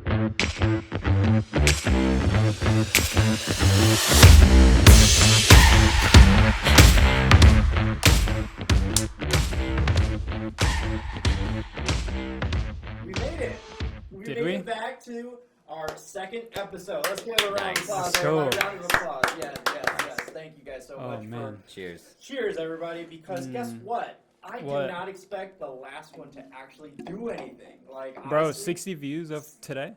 We made it. We made it back to our second episode. Let's give a round of applause. Everybody. Round of applause. Yes. Thank you guys so much. Cheers. Cheers, everybody. Because guess what? I did not expect the last one to actually do anything. Like, bro, honestly, 60 views of today?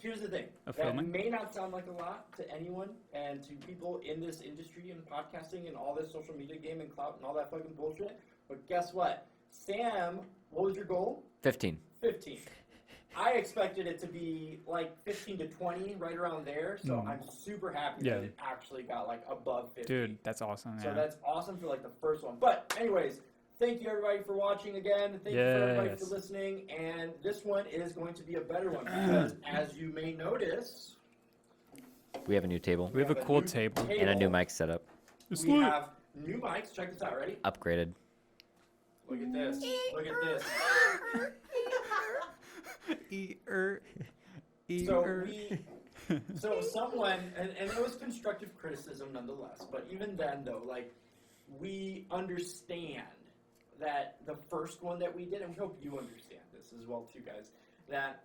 Here's the thing. That may not sound like a lot to anyone and to people in this industry and podcasting and all this social media game and clout and all that fucking bullshit. But guess what? Sam, what was your goal? 15. 15. I expected it to be like 15 to 20, right around there. So I'm super happy that it actually got like above 50. Dude, that's awesome. So that's awesome for like the first one. But anyways, thank you everybody for watching again. Thank you for everybody for listening. And this one is going to be a better one because as you may notice, we have a new table. We have a cool table. And a new mic setup. We have new mics. Check this out. Ready? Upgraded. Look at this. Look at this. So someone, and it was constructive criticism nonetheless, but even then though, like, we understand that the first one that we did, and we hope you understand this as well too, guys, that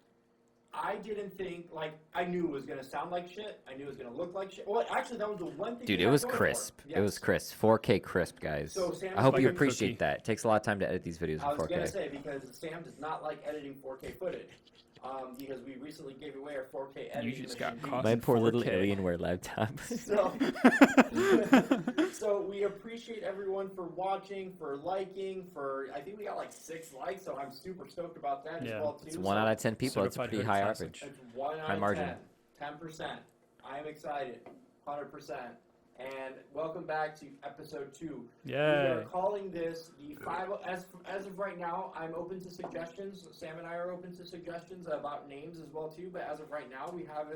I didn't think, like, I knew it was going to sound like shit. I knew it was going to look like shit. Well, actually, that was the one thing. Dude, it was crisp. Yes. It was crisp. 4K crisp, guys. So I hope you appreciate that. It takes a lot of time to edit these videos in 4K. I was going to say, because Sam does not like editing 4K footage. Because we recently gave away our 4K editing. You just got caught. My poor little Alienware laptop. So we appreciate everyone for watching, for liking, I think we got like 6 likes, so I'm super stoked about that as well too. It's 1 out of 10 people. It's a pretty high average. It's 1 out high of margin. 10%. I am excited. 100%. And welcome back to episode 2. Yeah. We are calling this the 5. As of right now, I'm open to suggestions. Sam and I are open to suggestions about names as well too. But as of right now, we have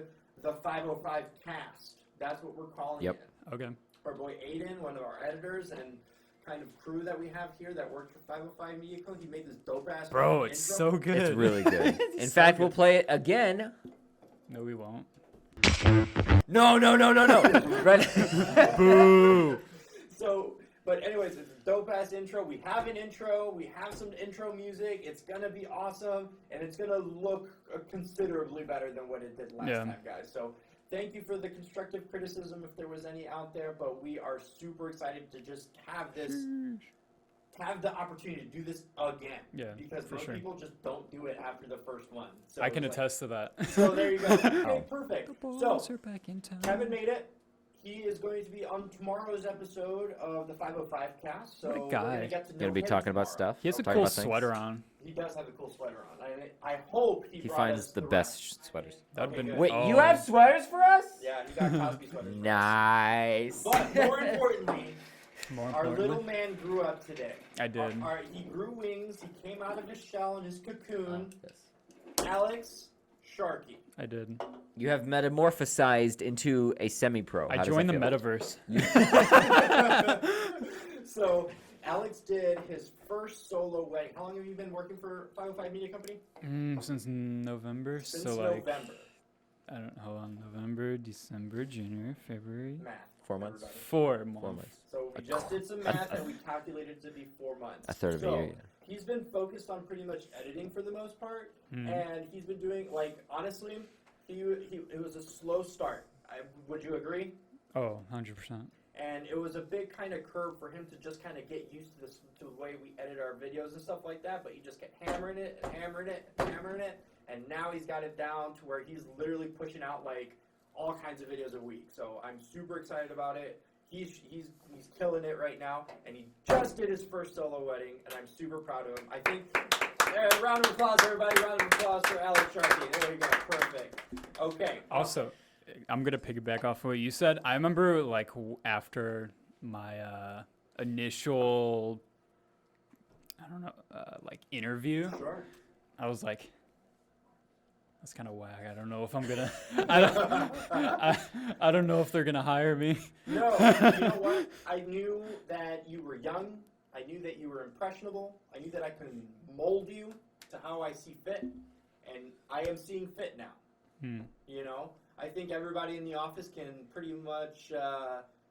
the 505 cast. That's what we're calling it. Okay. Our boy Aiden, one of our editors and kind of crew that we have here that works for 505 Media Co. He made this dope ass. Bro, it's intro. so good. It's really good. In fact, we'll play it again. No, we won't. No. Boo. So, but anyways, it's a dope ass intro. We have an intro. We have some intro music. It's gonna be awesome, and it's gonna look considerably better than what it did last time, guys. So, thank you for the constructive criticism if there was any out there. But we are super excited to just have the opportunity to do this again. Yeah, because most people just don't do it after the first one. So I can attest to that. So there you go. Okay, perfect. So are back in town. Kevin made it. He is going to be on tomorrow's episode of the 505 cast. So what a guy. We're going to get to know Gonna be him talking about tomorrow. stuff. He has a cool sweater on. He does have a cool sweater on. I hope he finds the best sweaters. That'd been good. Wait, you have sweaters for us? Yeah, he got Cosby sweaters. Nice. But more importantly, our little man grew up today. I did. He grew wings. He came out of his shell and his cocoon. Alex Sharkey. I did. You have metamorphosized into a semi-pro. I joined the metaverse. So, Alex did his first solo wedding. How long have you been working for 505 Media Company? Since November. Since November. I don't hold on. November, December, January, February. Math. 4 months. Everybody. 4 months. So we just did some math and we calculated to be 4 months. A third of a year. He's been focused on pretty much editing for the most part, and he's been doing, like, honestly, it was a slow start. Would you agree? Oh, 100%. And it was a big kind of curve for him to just kind of get used to the way we edit our videos and stuff like that, but he just kept hammering it, and now he's got it down to where he's literally pushing out, like, all kinds of videos a week. So I'm super excited about it. He's killing it right now, and he just did his first solo wedding, and I'm super proud of him. I think, round of applause, everybody. Round of applause for Alex Sharkey. There you go. Perfect. Okay. Also, I'm going to piggyback off of what you said. I remember, like, after my initial, like, interview, I was like, that's kind of whack. I don't know if I'm gonna. I don't know if they're gonna hire me. No, you know what? I knew that you were young. I knew that you were impressionable. I knew that I could mold you to how I see fit, and I am seeing fit now. You know, I think everybody in the office can pretty much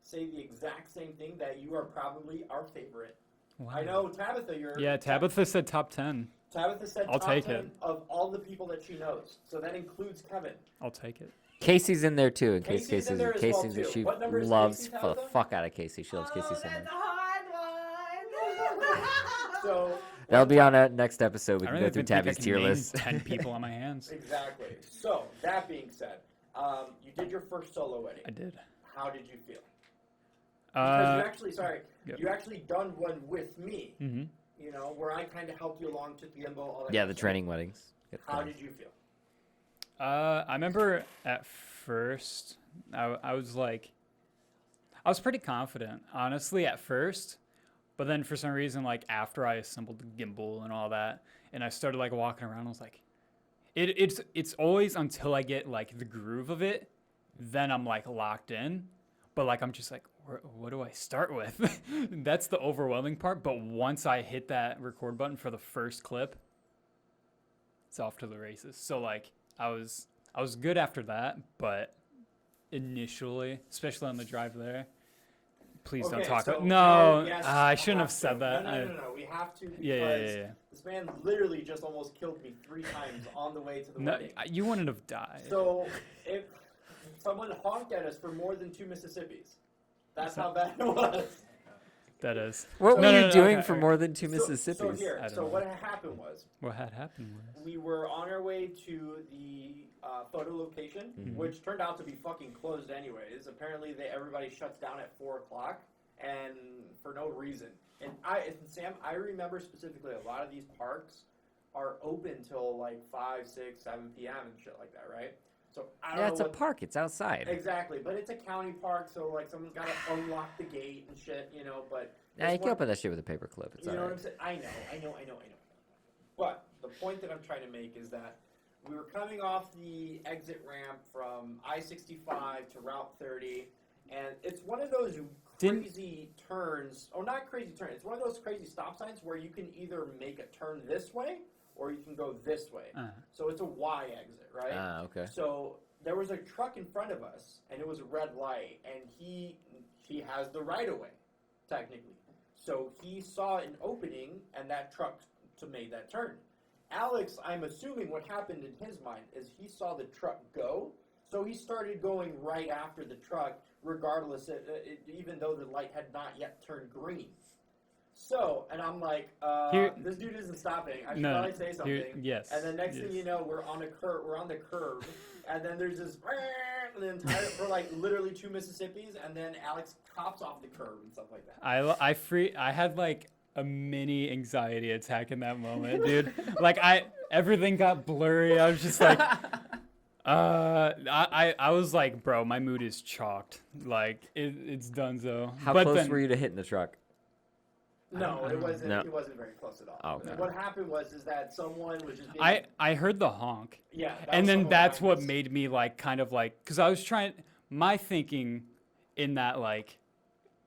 say the exact same thing, that you are probably our favorite. Wow. I know Tabitha, Tabitha said top 10. Tabitha said I'll top take 10 it. of all the people that she knows. So that includes Kevin. I'll take it. Casey's in there too. In case Casey's in there as Casey, well, too. she What number is loves Casey, the Tabitha? fuck out of Casey. She loves Casey so much. That's a hard one. So that'll be on a next episode. We I can don't go through even think I Tabby's can tier name list. 10 people on my hands. Exactly. So that being said, you did your first solo wedding. I did. How did you feel? Because Yep. you actually done one with me. Mm-hmm. You know, where I kind of helped you along, took the info, all that. Yeah, kind the of training weddings. How did you feel? I remember at first, I was pretty confident, honestly, at first. But then for some reason, like after I assembled the gimbal and all that, and I started like walking around, I was like, it's always until I get like the groove of it, then I'm like locked in. But like I'm just like, what do I start with? That's the overwhelming part. But once I hit that record button for the first clip, it's off to the races. So like I was good after that, but initially, especially on the drive there, please don't talk about. No, yes, I shouldn't have said that. No. We have to, because Yeah. this man literally just almost killed me 3 times on the way to the wedding. You wouldn't have died. So if someone honked at us for more than 2 Mississippis, that's how bad it was. That is. What were you doing okay, for more than 2 Mississippis? What had happened was, what had happened was we were on our way to the photo location, which turned out to be fucking closed anyways. Apparently, everybody shuts down at 4 o'clock, and for no reason. And Sam, I remember specifically a lot of these parks are open till like 5, 6, 7 p.m. and shit like that, right? So I don't know. Yeah, it's a park. It's outside. Exactly, but it's a county park, so like someone's got to unlock the gate and shit, you know. But Yeah, you can open that shit with a paper clip. It's you know alright. what I'm saying? I know. But the point that I'm trying to make is that we were coming off the exit ramp from I-65 to Route 30, and it's one of those crazy turns. Oh, not crazy turn. It's one of those crazy stop signs where you can either make a turn this way or you can go this way. So it's a Y exit, right? Okay. So there was a truck in front of us, and it was a red light, and he has the right of way, technically. So he saw an opening, and that truck made that turn. Alex, I'm assuming what happened in his mind is he saw the truck go, so he started going right after the truck, regardless, even though the light had not yet turned green. So, and I'm like, this dude isn't stopping. I should probably say something. Yes. And then next thing you know, we're on the curve, and then there's this, and then for like literally 2 Mississippis, and then Alex hops off the curb and stuff like that. I had like a mini anxiety attack in that moment, dude. Like everything got blurry. I was just like, I was like, bro, my mood is chalked. Like it's donezo. How close were you to hitting the truck? No, it wasn't. No. It wasn't very close at all. Oh, okay. What happened was that someone was just. I heard the honk. Yeah. And then that's what made me like kind of like, because I was trying. My thinking in that like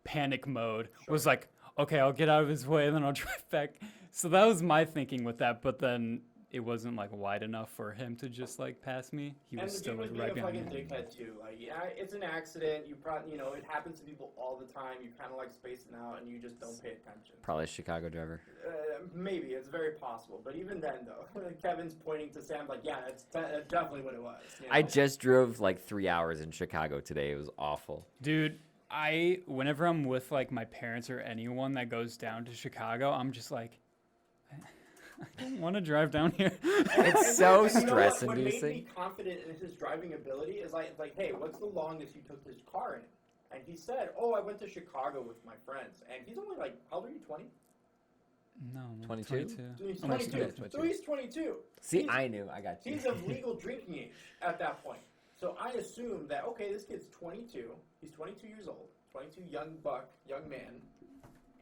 panic mode was like, okay, I'll get out of his way and then I'll drive back. So that was my thinking with that. But then it wasn't like wide enough for him to just like pass me. He was still like right behind me. And the dude was being a fucking dickhead too. Like, yeah, it's an accident. You probably, it happens to people all the time. You kind of like spacing out and you just don't pay attention. Probably a Chicago driver. Maybe it's very possible. But even then, though, Kevin's pointing to Sam like, yeah, that's definitely what it was. I just drove like 3 hours in Chicago today. It was awful. Dude, whenever I'm with like my parents or anyone that goes down to Chicago, I'm just like, I don't want to drive down here. It's so stress-inducing. What made me confident in his driving ability is like, hey, what's the longest you took this car in? And he said, I went to Chicago with my friends. And he's only like, how old are you, 20? No, 22. He's 22. So he's 22. See, I knew. I got you. He's of legal drinking age at that point. So I assumed that, okay, this kid's 22. He's 22 years old. 22 young man.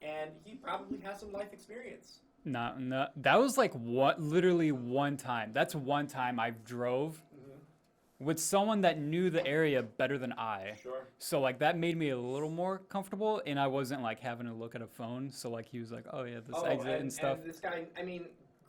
And he probably has some life experience. No, that was like literally one time. That's one time I drove with someone that knew the area better than I. Sure. So like that made me a little more comfortable, and I wasn't like having to look at a phone. So like he was like, oh yeah, this exit and stuff. And this guy, I mean,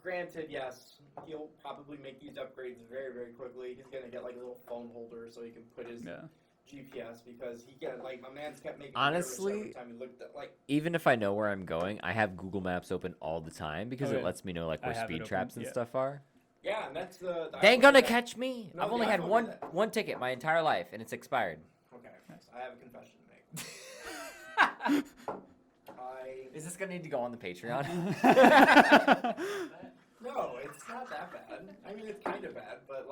granted, yes, he'll probably make these upgrades very, very quickly. He's gonna get like a little phone holder so he can put his GPS because my man's kept making honestly every time he looked at even if I know where I'm going, I have Google Maps open all the time because it lets me know like where speed traps and stuff are. Yeah, and that's the they ain't gonna catch me. No, I've only had one ticket my entire life and it's expired. Okay, so I have a confession to make. Is this gonna need to go on the Patreon? No, it's not that bad. I mean, it's kind of bad, but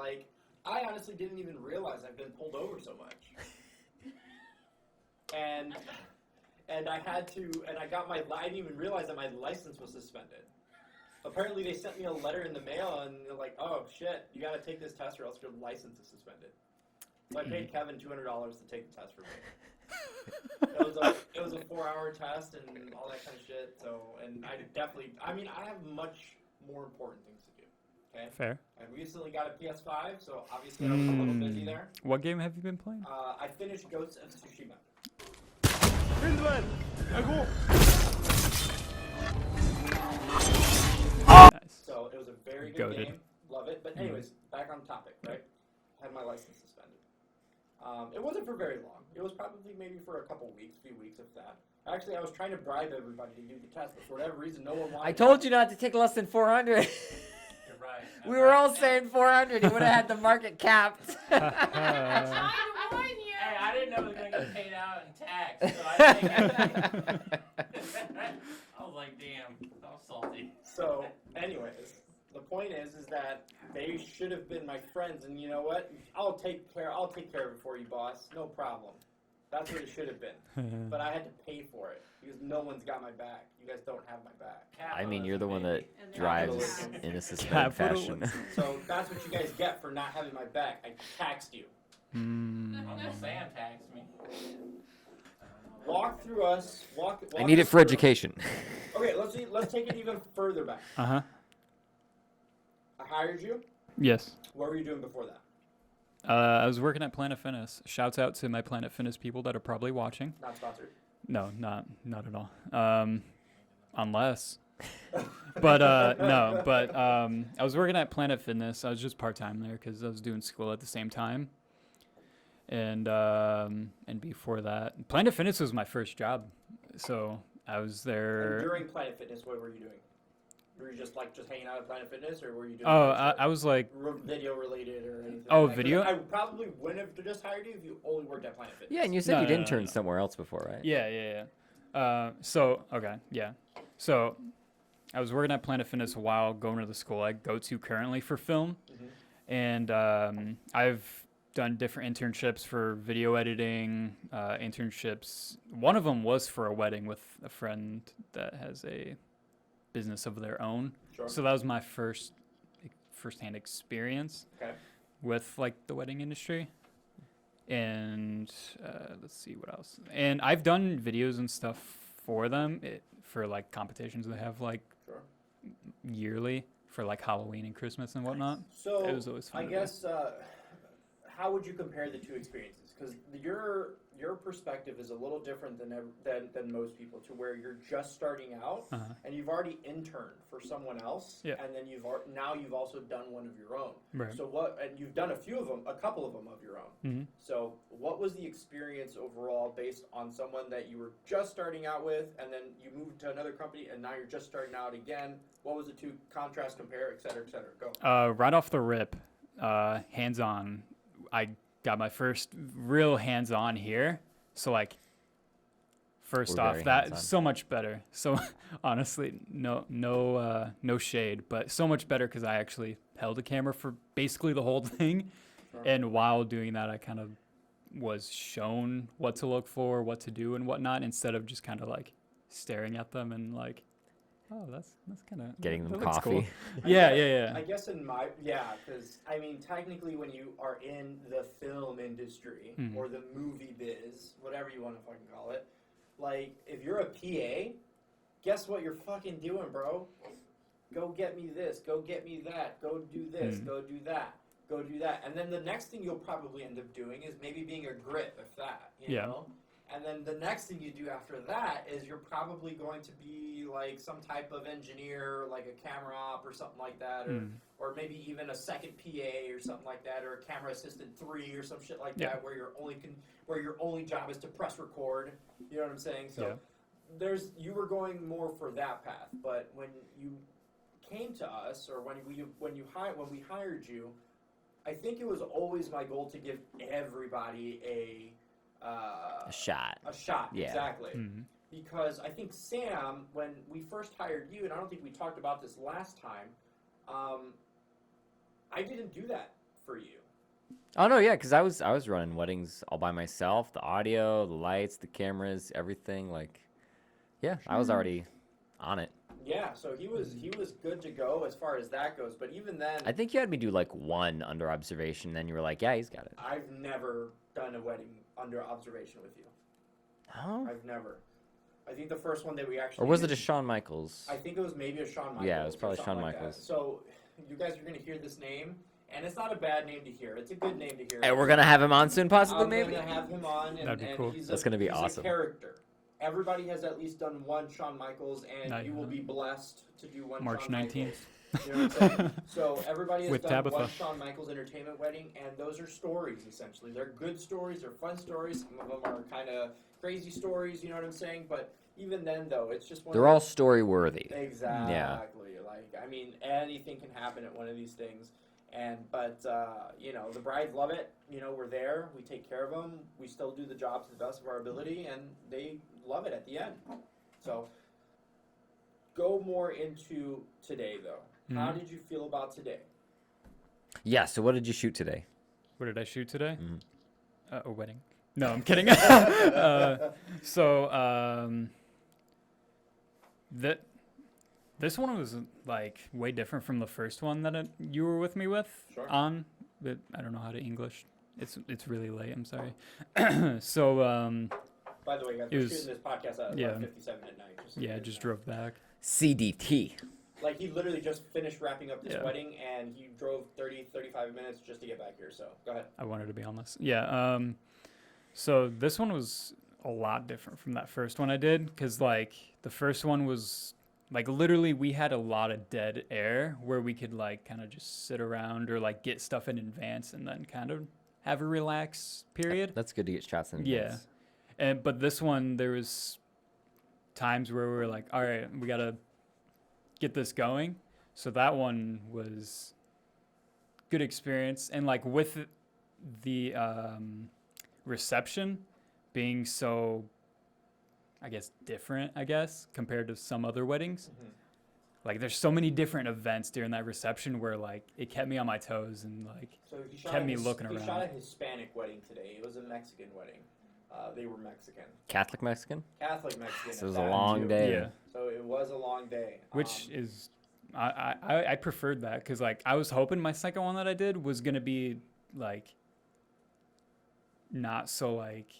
I honestly didn't even realize I've been pulled over so much. And I had to, and I didn't even realize that my license was suspended. Apparently, they sent me a letter in the mail, and they're like, "Oh shit, you got to take this test, or else your license is suspended." So I paid Kevin $200 to take the test for me. It was a 4-hour test and all that kind of shit. So, and I have much more important things to do. Okay. Fair. I recently got a PS5, so obviously I was a little busy there. What game have you been playing? I finished Ghosts of Tsushima. Nice. So it was a very good game. Love it. But anyways, back on topic, right? Had my license suspended. It wasn't for very long. It was probably maybe for a few weeks if that. Actually, I was trying to bribe everybody to do the test, but for whatever reason, no one wanted. I told you not to take less than 400. You're right. We were all saying 400. He would have had the market capped. Hey, I didn't know it was going to get paid out in tax, so I think I was like, damn, I was salty. So, anyways, the point is that they should have been my friends, and you know what? I'll take care of it for you, boss. No problem. That's what it should have been. But I had to pay for it because no one's got my back. You guys don't have my back. I mean, you're the one that drives in a suspended fashion. So that's what you guys get for not having my back. I taxed you. Uncle Sam taxed me. Walk through us. I need it for education. Okay, let's take it even further back. Uh-huh. I hired you. Yes. What were you doing before that? I was working at Planet Fitness. Shouts out to my Planet Fitness people that are probably watching. Not sponsored. No, not at all. Unless. But no. But I was working at Planet Fitness. I was just part-time there because I was doing school at the same time. And before that, Planet Fitness was my first job. So I was there. And during Planet Fitness, what were you doing? Were you just hanging out at Planet Fitness, or were you doing? I was like video related or anything. Oh, like that? video. I probably wouldn't have just hired you if you only worked at Planet Fitness. Yeah, and you said you'd interned somewhere else before, right? Yeah. So I was working at Planet Fitness while going to the school I go to currently for film, and I've done different internships for video editing. Internships. One of them was for a wedding with a friend that has a business of their own. Sure. So that was my first-hand experience with the wedding industry. And let's see what else. And I've done videos and stuff for them for competitions they have yearly for Halloween and Christmas and whatnot. So it was always fun. I guess how would you compare the two experiences? Because your perspective is a little different than most people, to where you're just starting out and you've already interned for someone else, and then you've also done one of your own. Right. So and you've done a couple of them of your own. Mm-hmm. So what was the experience overall based on someone that you were just starting out with, and then you moved to another company, and now you're just starting out again? What was the two contrast, compare, et cetera, et cetera? Go. Right off the rip, hands-on. I got my first real hands-on here. So first off, that's so much better. So honestly, no shade, but so much better because I actually held a camera for basically the whole thing. Sure. And while doing that, I kind of was shown what to look for, what to do and whatnot, instead of just kind of staring at them and oh, that's kind of getting them cool. coffee. Yeah. I guess because technically when you are in the film industry or the movie biz, whatever you want to fucking call it, if you're a PA, guess what you're fucking doing, bro? Go get me this, go get me that, go do this, go do that, go do that, and then the next thing you'll probably end up doing is maybe being a grip, if that, you know. And then the next thing you do after that is you're probably going to be like some type of engineer, like a camera op or something like that, or maybe even a second PA or something like that, or a camera assistant 3 or some shit like that, where your only job is to press record. You know what I'm saying? So you were going more for that path. But when you came to us, or when we hired you, I think it was always my goal to give everybody a shot. A shot, exactly. Because I think Sam, when we first hired you, and I don't think we talked about this last time, I didn't do that for you. Oh no, yeah, because I was running weddings all by myself. The audio, the lights, the cameras, everything. Like, yeah, I was already on it. Yeah, so he was good to go as far as that goes. But even then, I think you had me do like one under observation. Then you were like, yeah, he's got it. I've never done a wedding under observation with you. No? I've never. I think the first one that we actually... Or was it a Shawn Michaels? I think it was maybe a Shawn Michaels. Yeah, it was probably Shawn like Michaels. That. So, you guys are going to hear this name, and it's not a bad name to hear. It's a good name to hear. And we're going to have him on soon, possibly, maybe? I'm going to have him on, and, That'd be cool. That's going to be awesome. He's a character. Everybody has at least done one Shawn Michaels, and you will be blessed to do one March Shawn 19th. Michaels. You know what I'm saying? So everybody has With done Tabitha. one Shawn Michaels entertainment wedding, and those are stories, essentially. They're good stories, they're fun stories. Some of them are kind of crazy stories, you know what I'm saying? But even then, though, it's just one They're all story-worthy. Exactly. Yeah. Like, I mean, anything can happen at one of these things. But you know, the brides love it. You know, we're there. We take care of them. We still do the job to the best of our ability, and they love it at the end. So, go more into today, though. How did you feel about today? Yeah, so what did you shoot today? What did I shoot today? Mm-hmm. A wedding. No, I'm kidding. This one was like way different from the first one that you were with me with on. But I don't know how to English. It's really late. I'm sorry. By the way, guys, we're shooting this podcast at 11:57 at night. Just drove back. CDT. Like, he literally just finished wrapping up this wedding, and he drove 35 minutes just to get back here, so go ahead. I wanted to be on this. Yeah, so this one was a lot different from that first one I did, because, like, the first one was, like, literally we had a lot of dead air where we could, like, kind of just sit around or, like, get stuff in advance and then kind of have a relax period. That's good to get shots in advance. Yeah, but this one, there was times where we were like, all right, we got to get this going. So that one was good experience. And like with the reception being so, I guess, different, compared to some other weddings. Like, there's so many different events during that reception where, like, it kept me on my toes and, like, kept me looking around. He shot a Hispanic wedding today. It was a Mexican wedding. They were Mexican. Catholic Mexican? Catholic Mexican. So it was a long day. Yeah. So it was a long day. Which is, I preferred that because, like, I was hoping my second one that I did was going to be, like, not so, like,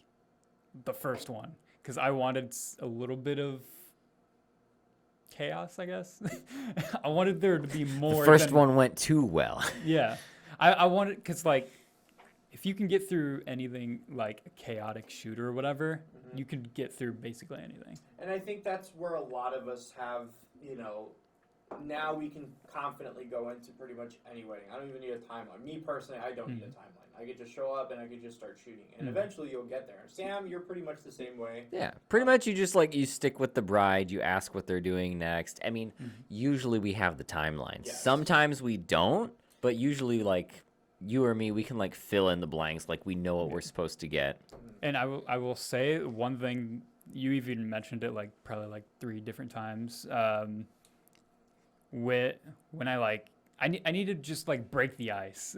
the first one. Because I wanted a little bit of chaos, I guess. I wanted there to be more. The first one went too well. Yeah. I wanted, because, like, if you can get through anything like a chaotic shooter or whatever, you can get through basically anything. And I think that's where a lot of us have, you know, now we can confidently go into pretty much any wedding. I don't even need a timeline. Me personally, I don't need a timeline. I could just show up and I could just start shooting. And eventually you'll get there. Sam, you're pretty much the same way. Yeah, pretty much you just, like, you stick with the bride, you ask what they're doing next. I mean, usually we have the timeline. Yes. Sometimes we don't, but usually, like, you or me, we can, like, fill in the blanks, like, we know what we're supposed to get. And I will say one thing, you even mentioned it, like, probably, like, 3 different times. When I, like, I need to just, like, break the ice.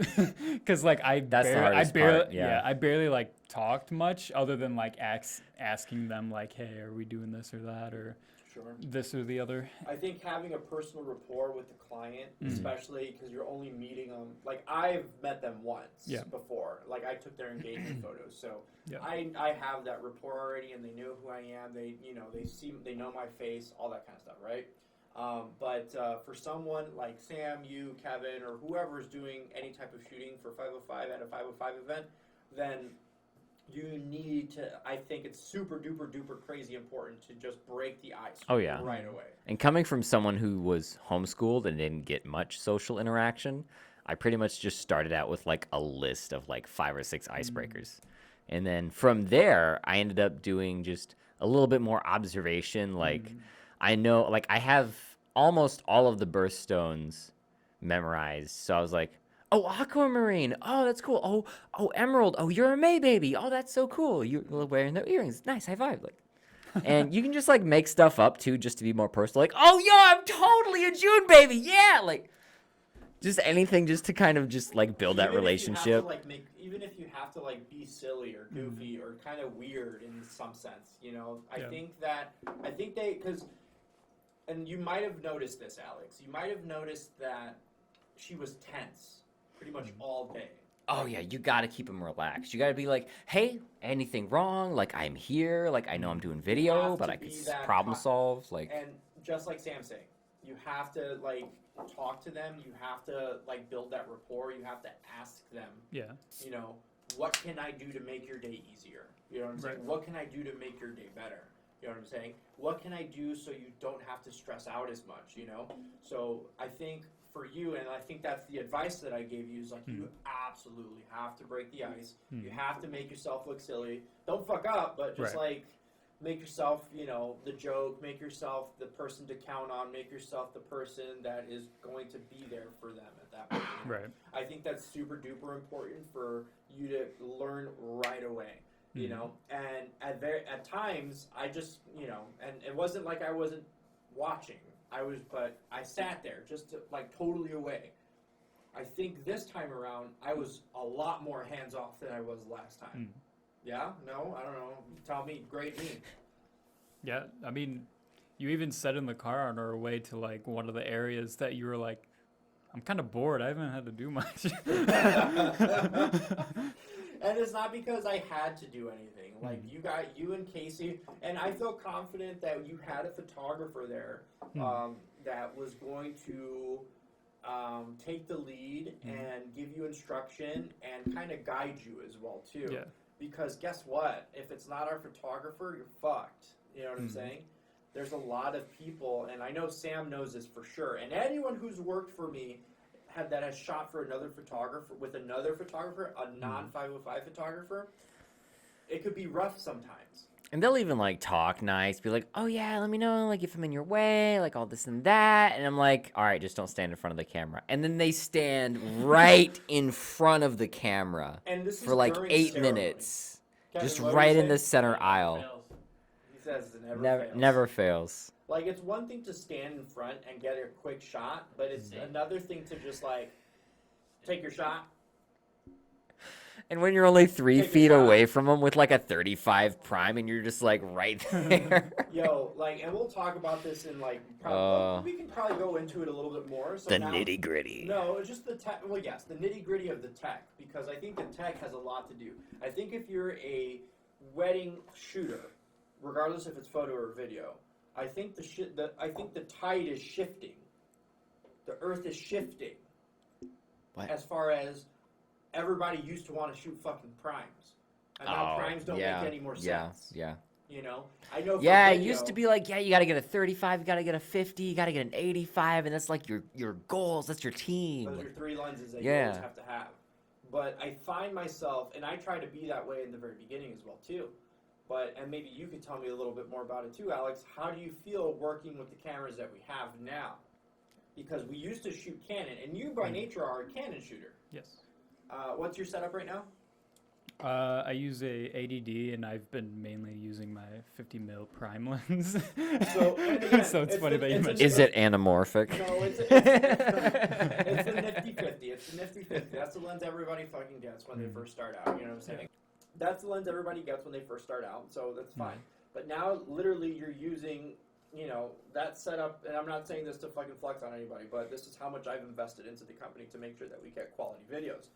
Because, like, I barely, like, talked much other than, like, asking them, like, hey, are we doing this or that or this or the other. I think having a personal rapport with the client, especially because you're only meeting them, like, I've met them once before. Like, I took their engagement photos, so I have that rapport already, and they know who I am. They know my face, all that kind of stuff, right? But for someone like Sam, you, Kevin, or whoever's doing any type of shooting for 505 at a 505 event, then you need to, I think it's super duper duper crazy important to just break the ice Oh, yeah. right away. And coming from someone who was homeschooled and didn't get much social interaction, I pretty much just started out with like a list of like 5 or 6 icebreakers. And then from there, I ended up doing just a little bit more observation. Like, I know, like, I have almost all of the birthstones memorized. So I was like, oh, aquamarine. Oh, that's cool. Oh, emerald. Oh, you're a May baby. Oh, that's so cool. You're wearing the earrings. Nice. High five. Like, and you can just like make stuff up too, just to be more personal. Like, oh, yo, I'm totally a June baby. Yeah. Like, just anything just to kind of just like build that relationship. Even if you have to like be silly or goofy or kind of weird in some sense, you know, I think because, and you might have noticed this, Alex. You might have noticed that she was tense pretty much all day. Oh yeah, you gotta keep them relaxed. You gotta be like, hey, anything wrong? Like, I'm here. Like, I know I'm doing video, but I can problem solve. Like, and just like Sam's saying, you have to like talk to them. You have to like build that rapport. You have to ask them. Yeah. You know, what can I do to make your day easier? You know what I'm saying? What can I do to make your day better? You know what I'm saying? What can I do so you don't have to stress out as much? You know. So I think for you, and I think that's the advice that I gave you, is like you absolutely have to break the ice. You have to make yourself look silly. Don't fuck up, but just like make yourself, you know, the joke. Make yourself the person to count on. Make yourself the person that is going to be there for them at that point. You know? Right. I think that's super duper important for you to learn right away. You know, and at times I just, you know, and it wasn't like I wasn't watching. But I sat there just to, like totally away. I think this time around I was a lot more hands off than I was last time. Yeah? No? I don't know. Tell me. Grade me. Yeah, I mean, you even said in the car on our way to like one of the areas that you were like, I'm kind of bored. I haven't had to do much. And it's not because I had to do anything. Like you and Casey, and I feel confident that you had a photographer there that was going to take the lead and give you instruction and kind of guide you as well too. Yeah. Because guess what? If it's not our photographer, you're fucked. You know what I'm saying? There's a lot of people, and I know Sam knows this for sure. And anyone who's worked for me that has shot for another photographer, a non-505 photographer, it could be rough sometimes. And they'll even like talk nice, be like, oh yeah, let me know like if I'm in your way, like all this and that. And I'm like, all right, just don't stand in front of the camera. And then they stand right in front of the camera for like 8 minutes. Kevin, just right in the center aisle. He says it never fails. Like, it's one thing to stand in front and get a quick shot, but it's another thing to just, like, take your shot. And when you're only 3 feet away from them with, like, a 35 prime and you're just, like, right there. Yo, like, and we'll talk about this in, like, we can probably go into it a little bit more. So the nitty-gritty. No, it's just the tech. Well, yes, the nitty-gritty of the tech, because I think the tech has a lot to do. I think if you're a wedding shooter, regardless if it's photo or video, I think the tide is shifting. The earth is shifting. What? As far as everybody used to want to shoot fucking primes. And now primes don't make any more sense. Yeah. You know? I know it used to be like, you gotta get a 35, you gotta get a 50, you gotta get an 85, and that's like your goals, that's your team. Those are 3 lenses that you always have to have. But I find myself, and I try to be that way in the very beginning as well too. And maybe you could tell me a little bit more about it too, Alex. How do you feel working with the cameras that we have now? Because we used to shoot Canon, and you by nature are a Canon shooter. Yes. What's your setup right now? I use a ADD, and I've been mainly using my 50mm prime lens. So it's funny that you mentioned. Is it anamorphic? No, it's the Nifty 50. It's the Nifty 50. That's the lens everybody fucking gets when they first start out. You know what I'm saying? That's the lens everybody gets when they first start out, so that's fine. But now, literally, you're using, you know, that setup, and I'm not saying this to fucking flex on anybody, but this is how much I've invested into the company to make sure that we get quality videos.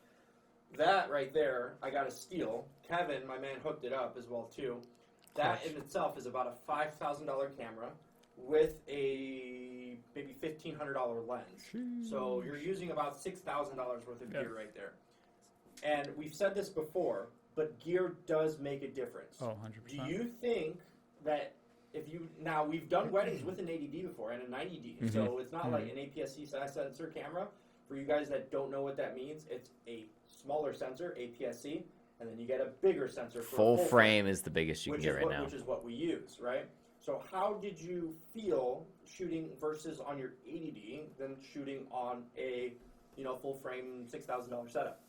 That right there, I got a steal. Kevin, my man, hooked it up as well, too. That in itself is about a $5,000 camera with a maybe $1,500 lens. So you're using about $6,000 worth of gear right there. and we've said this before, but gear does make a difference. Oh, 100%. Do you think that now we've done weddings with an 80D before and a 90D, so it's not like an APS-C sensor camera. For you guys that don't know what that means, it's a smaller sensor, APS-C, and then you get a bigger sensor for Full frame is the biggest you can get right now. Which is what we use, right? So how did you feel shooting versus on your 80D than shooting on a full frame $6,000 setup?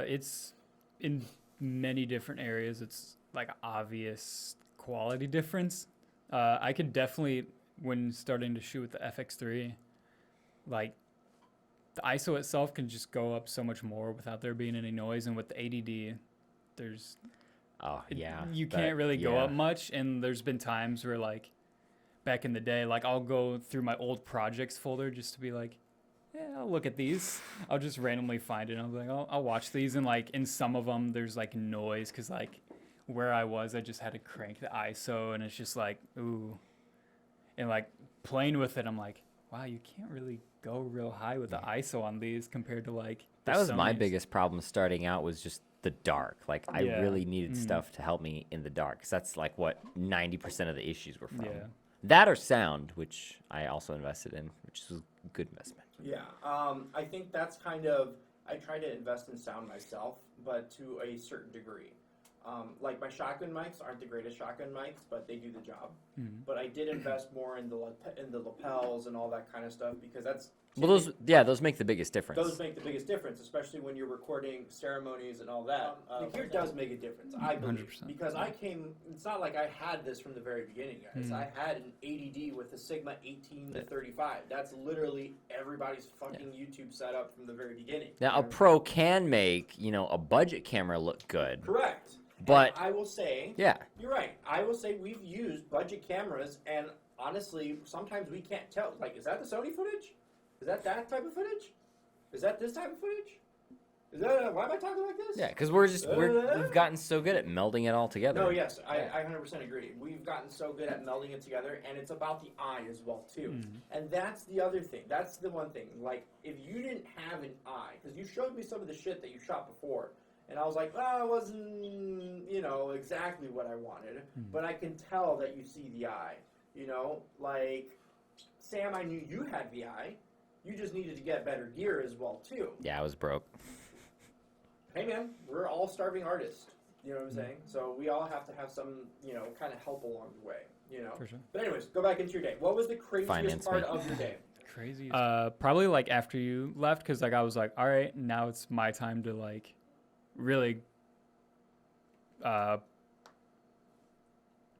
It's in many different areas. It's like obvious quality difference. I could definitely, when starting to shoot with the FX3, like the ISO itself can just go up so much more without there being any noise, and with the ADD, there's you can't really go up much. And there's been times where, like, back in the day, like, I'll go through my old projects folder just to be like, I'll look at these. I'll just randomly find it, and I'll be like, I'll watch these. And like in some of them there's like noise because like where I just had to crank the ISO, and it's just like, ooh. And like playing with it, I'm like, wow, you can't really go real high with the ISO on these compared to like the That was my Sonys. biggest problem starting out, was just the dark. Like, I Yeah. really needed stuff to help me in the dark, 'cause that's like what 90% of the issues were from. Yeah. That or sound, which I also invested in, which was a good investment. Yeah, I think that's kind of, I try to invest in sound myself, but to a certain degree. Like my shotgun mics aren't the greatest shotgun mics, but they do the job. But I did invest more in the lapels and all that kind of stuff, because that's Well, those make the biggest difference. those make the biggest difference, especially when you're recording ceremonies and all that. The gear does make a difference, I believe, 100%. because it's not like I had this from the very beginning, guys. I had an 80D with a Sigma 18 to 35. That's literally everybody's fucking YouTube setup from the very beginning. Now, a pro can make, a budget camera look good. Correct. But And I will say, yeah, you're right. I will say we've used budget cameras, and honestly, sometimes we can't tell. Like, is that the Sony footage? Is that type of footage? Is that this type of footage? Is that why am I talking like this? yeah, because we've gotten so good at melding it all together. No, yes, I 100% agree. We've gotten so good at melding it together, and it's about the eye as well too. And that's the other thing. That's the one thing. Like, if you didn't have an eye, because you showed me some of the shit that you shot before, and I was like, well, it wasn't, exactly what I wanted, but I can tell that you see the eye. Like, Sam, I knew you had the eye. You just needed to get better gear as well too. Yeah, I was broke. Hey man, we're all starving artists. You know what I'm saying? So we all have to have some, kind of help along the way. For sure. But anyways, go back into your day. What was the craziest Finance part me. of your day? Crazy. Probably like after you left, because like I was like, all right, now it's my time to like really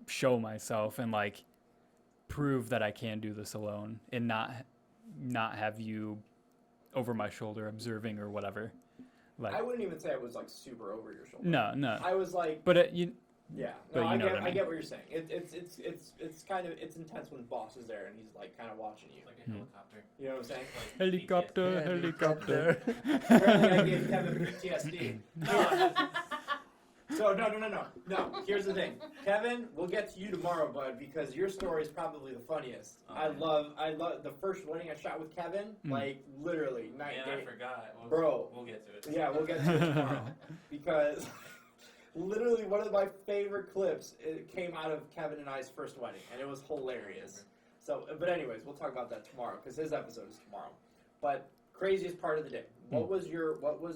show myself and like prove that I can do this alone, and not have you over my shoulder observing or whatever. Like, I wouldn't even say I was like super over your shoulder. no. I was like, But yeah, but no, you know what I I mean. get what you're saying. It's kind of intense when the boss is there and he's like kind of watching you. Like a helicopter. You know what I'm saying? helicopter, helicopter. Apparently I gave Kevin PTSD. So no. Here's the thing, Kevin. We'll get to you tomorrow, bud, because your story is probably the funniest. I love the first wedding I shot with Kevin. Like literally night Man, day. I forgot. Bro. We'll get to it. Yeah, we'll get to it tomorrow because literally one of my favorite clips came out of Kevin and I's first wedding, and it was hilarious. So, but anyways, we'll talk about that tomorrow because his episode is tomorrow. But craziest part of the day. What was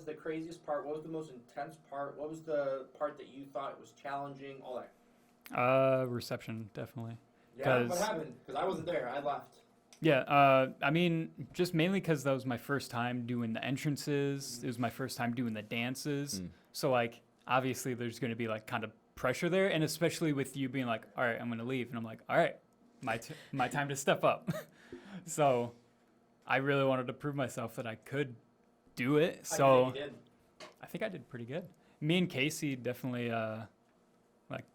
the craziest part? What was the most intense part? What was the part that you thought was challenging? All that. Reception, definitely. Yeah, what happened? Because I wasn't there. I left. Yeah, I mean, just mainly because that was my first time doing the entrances. It was my first time doing the dances. So, like, obviously there's going to be, like, kind of pressure there. And especially with you being like, all right, I'm going to leave. And I'm like, all right, my time to step up. So I really wanted to prove myself that I could do it. So I think you did. I think I did pretty good. Me and Casey definitely, like,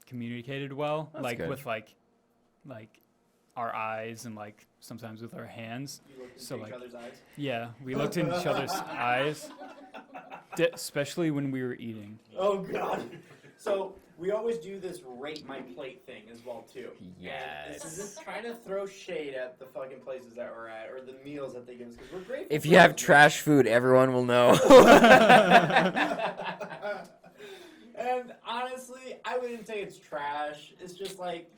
communicated well. That's like, good. with, like our eyes and like sometimes with our hands. You looked into So, each like, other's eyes. Yeah, we looked in each other's eyes, especially when we were eating. Oh God. So we always do this rate my plate thing as well too. And this Yes. isn't trying to throw shade at the fucking places that we're at or the meals that they give us because we're grateful. If for you have those trash food, everyone will know. And honestly, I wouldn't say it's trash. It's just like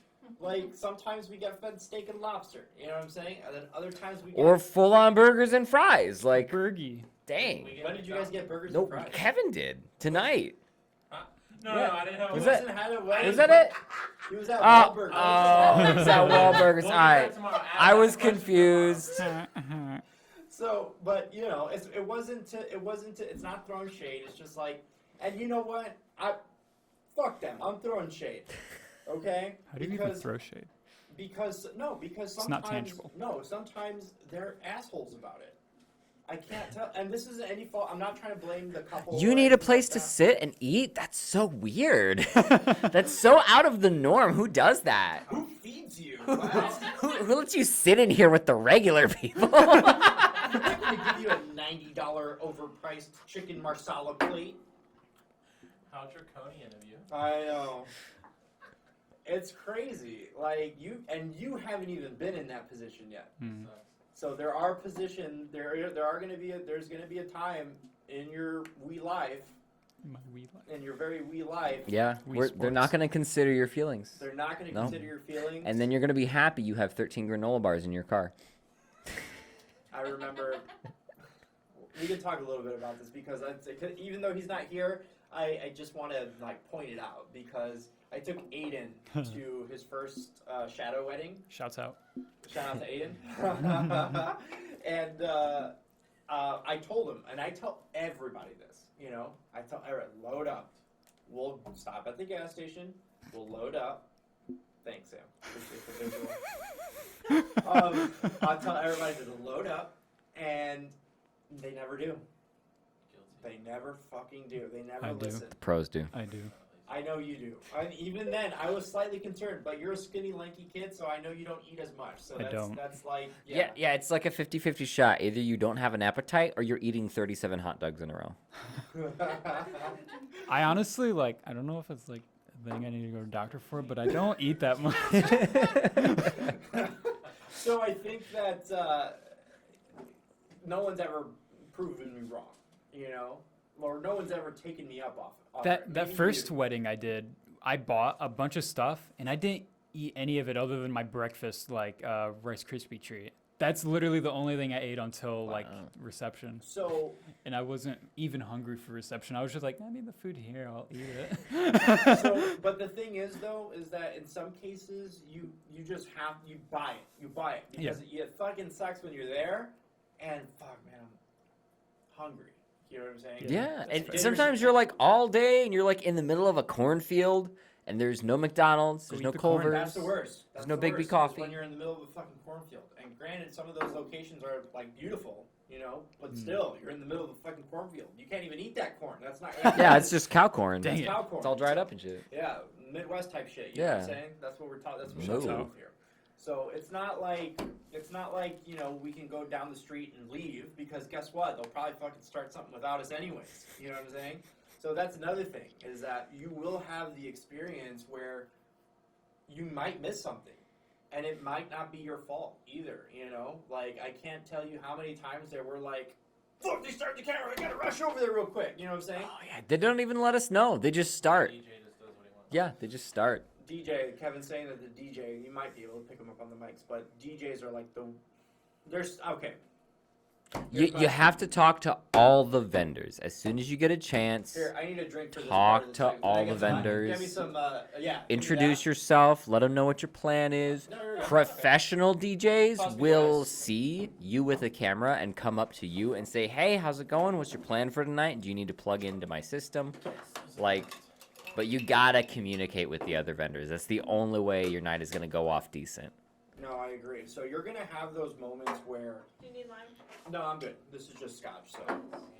sometimes we get fed steak and lobster. You know what I'm saying? And then other times we get. Or full-on burgers and fries. Like, Burgie. dang. When did you guys get burgers No, and fries? Kevin did tonight. No, Yeah. no, I didn't have. Was a- that- Wasn't had it when- Was that it? He was at Oh, Wahlburgers. oh, it's at Wahlburgers. We'll do All right. that tomorrow. I Ask was that question confused. So, but you know, it wasn't. It's not throwing shade. It's just like, and you know what? Fuck them. I'm throwing shade. Okay? How do you even throw shade? Because sometimes It's not tangible. No, sometimes they're assholes about it. I can't tell, and this isn't any fault. I'm not trying to blame the couple. You or need a anything place like to that. sit and eat? That's so weird. That's so out of the norm. Who does that? Who feeds you? Who lets you sit in here with the regular people? I'm not going to give you a $90 overpriced chicken marsala plate. How draconian of you. I know. It's crazy. Like you haven't even been in that position yet. Hmm. So, So there are positions. There's going to be a time in your wee life, My wee life. in your very wee life. Yeah, Wii they're not Sports. going to consider your feelings. They're not going to No. consider your feelings. And then you're going to be happy you have 13 granola bars in your car. I remember. We can talk a little bit about this because even though he's not here, I just want to like point it out because I took Aiden to his first shadow wedding. Shouts out. Shout out to Aiden. And I told him, and I tell everybody this, you know, I tell Eric, load up. We'll stop at the gas station. We'll load up. Thanks, Sam. Appreciate the visual. I'll tell everybody to load up, and they never do. They never fucking do. They never I do. listen. The pros do. I do. I know you do. Even then, I was slightly concerned, but you're a skinny, lanky kid, so I know you don't eat as much. So I don't. that's like, Yeah, yeah, it's like a 50-50 shot. Either you don't have an appetite or you're eating 37 hot dogs in a row. I honestly I don't know if it's like a thing I need to go to the doctor for, but I don't eat that much. So I think that no one's ever proven me wrong, you know, or no one's ever taken me up off it. That Maybe first you. wedding I did, I bought a bunch of stuff and I didn't eat any of it other than my breakfast Rice Krispie treat. That's literally the only thing I ate until Wow. reception, So and I wasn't even hungry for reception. I was just like, I need the food here, I'll eat it. So, but the thing is, though, is that in some cases you just you buy it because it fucking sucks when you're there, and fuck, man, I'm hungry. You know what I'm saying? Yeah, and Dinner's- sometimes you're like all day and you're like in the middle of a cornfield and there's no McDonald's, Go there's eat no the corn. Culver's. That's the worst. That's no the Big B worst, is coffee. when you're in the middle of a fucking cornfield. And granted, some of those locations are like beautiful, you know, but still, you're in the middle of a fucking cornfield. You can't even eat that corn. That's not. Yeah, it's just cow corn. Dang It's it. cow corn. It's all dried up and shit. Yeah, Midwest type shit. You know what I'm Yeah. saying? That's what we're taught. That's what No. we're taught here. So it's not like you know we can go down the street and leave because guess what? They'll probably fucking start something without us anyways. You know what I'm saying? So that's another thing is that you will have the experience where you might miss something, and it might not be your fault either. You know, like I can't tell you how many times there were like, "Fuck, they started the camera. I gotta rush over there real quick." You know what I'm saying? Oh yeah, they don't even let us know. They just start. DJ just does what he wants. Yeah, they just start. DJ, Kevin's saying that the DJ, you might be able to pick them up on the mics, but DJs are like there's, okay. You have to talk to all the vendors as soon as you get a chance. Here, I need a drink for this. Talk part of the to segment. Can I all get the some? vendors. Give me some, yeah. Introduce yourself. Let them know what your plan is. No. Professional DJs Toss me will guys. see you with a camera and come up to you and say, "Hey, how's it going? What's your plan for tonight? Do you need to plug into my system?" Like, but you gotta communicate with the other vendors. That's the only way your night is gonna go off decent. No, I agree. So you're gonna have those moments where, Do you need lime? no, I'm good. This is just scotch, so.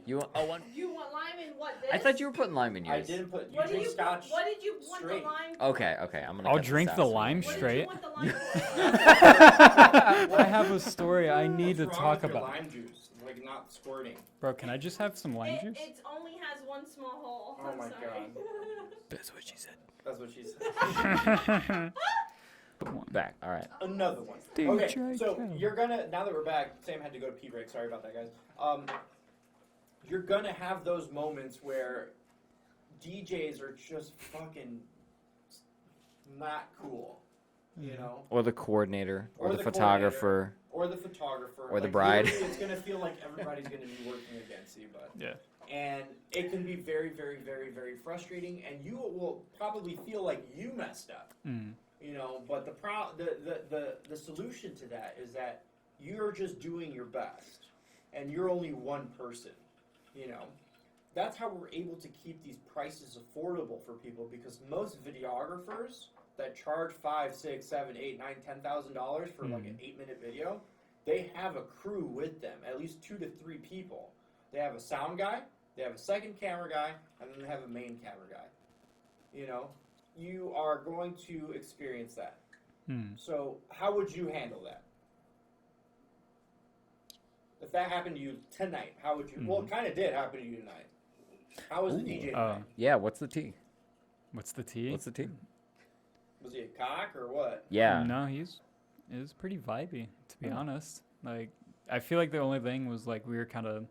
You want? Oh, one. You want lime in what? This? I thought you were putting lime in I yours. didn't put, you What did drink you scotch. What did you want straight. the lime? For? Okay, I'm gonna. I'll cut this drink out the so- lime What did straight. you want the lime for? I have a story I need to What's wrong talk with your about. lime juice? Like, like not squirting. Bro, can I just have some lime juice? It only has one small hole. Oh I'm my sorry. God. That's what she said. That's what she said. Back. All right. Another one. Dude, Okay, try so to. you're gonna, now that we're back, Sam had to go to pee break, sorry about that, guys. You're gonna have those moments where DJs are just fucking not cool, you know? Or the coordinator, or, Or the the photographer. Or the photographer. Or the like, bride. literally, it's gonna feel like everybody's gonna be working against you, but. Yeah. And it can be very, very, very, very frustrating, and you will probably feel like you messed up. Mm. You know, but the solution to that is that you're just doing your best, and you're only one person. You know, that's how we're able to keep these prices affordable for people, because most videographers that charge $5, $6, $7, $8, $9, $10,000 for like an 8-minute video, they have a crew with them, at least 2 to 3 people. They have a sound guy, they have a second camera guy, and then they have a main camera guy. You know, you are going to experience that. So how would you handle that? If that happened to you tonight, how would you? Well, it kind of did happen to you tonight. How was the DJ tonight? Yeah, what's the tea? What's the tea? What's the tea? Was he a cock or what? Yeah. No, it was pretty vibey, to be honest. Like, I feel like the only thing was, like, we were kind of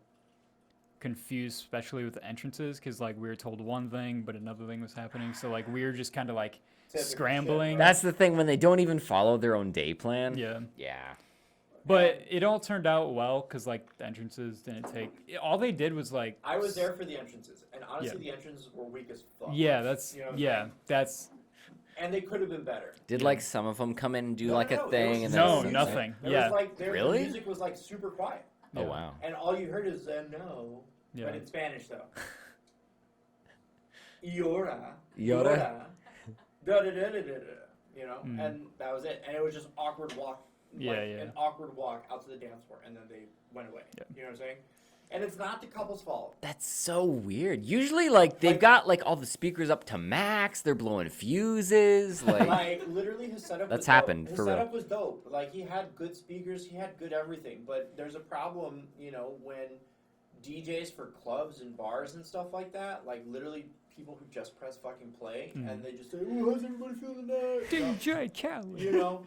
confused, especially with the entrances, because, like, we were told one thing, but another thing was happening. So, like, we were just kind of, like, Typical scrambling. shit, right? That's the thing, when they don't even follow their own day plan. Yeah. Yeah. But it all turned out well, because, like, the entrances didn't take... All they did was, like... I was there for the entrances, and honestly, Yeah. the entrances were weak as fuck. Yeah, that's... You know what I'm yeah, saying? that's... And they could have been better. Did, like, some of them come in and do, No, like, no, a no, thing? there And was then No, music. nothing. There Yeah. was like Really? The music was like super quiet, Oh, Yeah. wow. and all you heard is no, Yeah. but in Spanish though. Iora, Iora. da da da da da da. You know, Mm. and that was it. And it was just awkward walk. Yeah, like, yeah. An awkward walk out to the dance floor, and then they went away. Yeah. You know what I'm saying? And it's not the couple's fault. That's so weird. Usually, like, they've got, like, all the speakers up to max. They're blowing fuses. Like, Like literally, his setup. That's was happened, dope. His for real. setup was dope. Like he had good speakers, he had good everything. But there's a problem, you know, when DJs for clubs and bars and stuff like that, like literally people who just press fucking play and they just say, "Oh, how's everybody feeling tonight?" DJ Khaled. You know,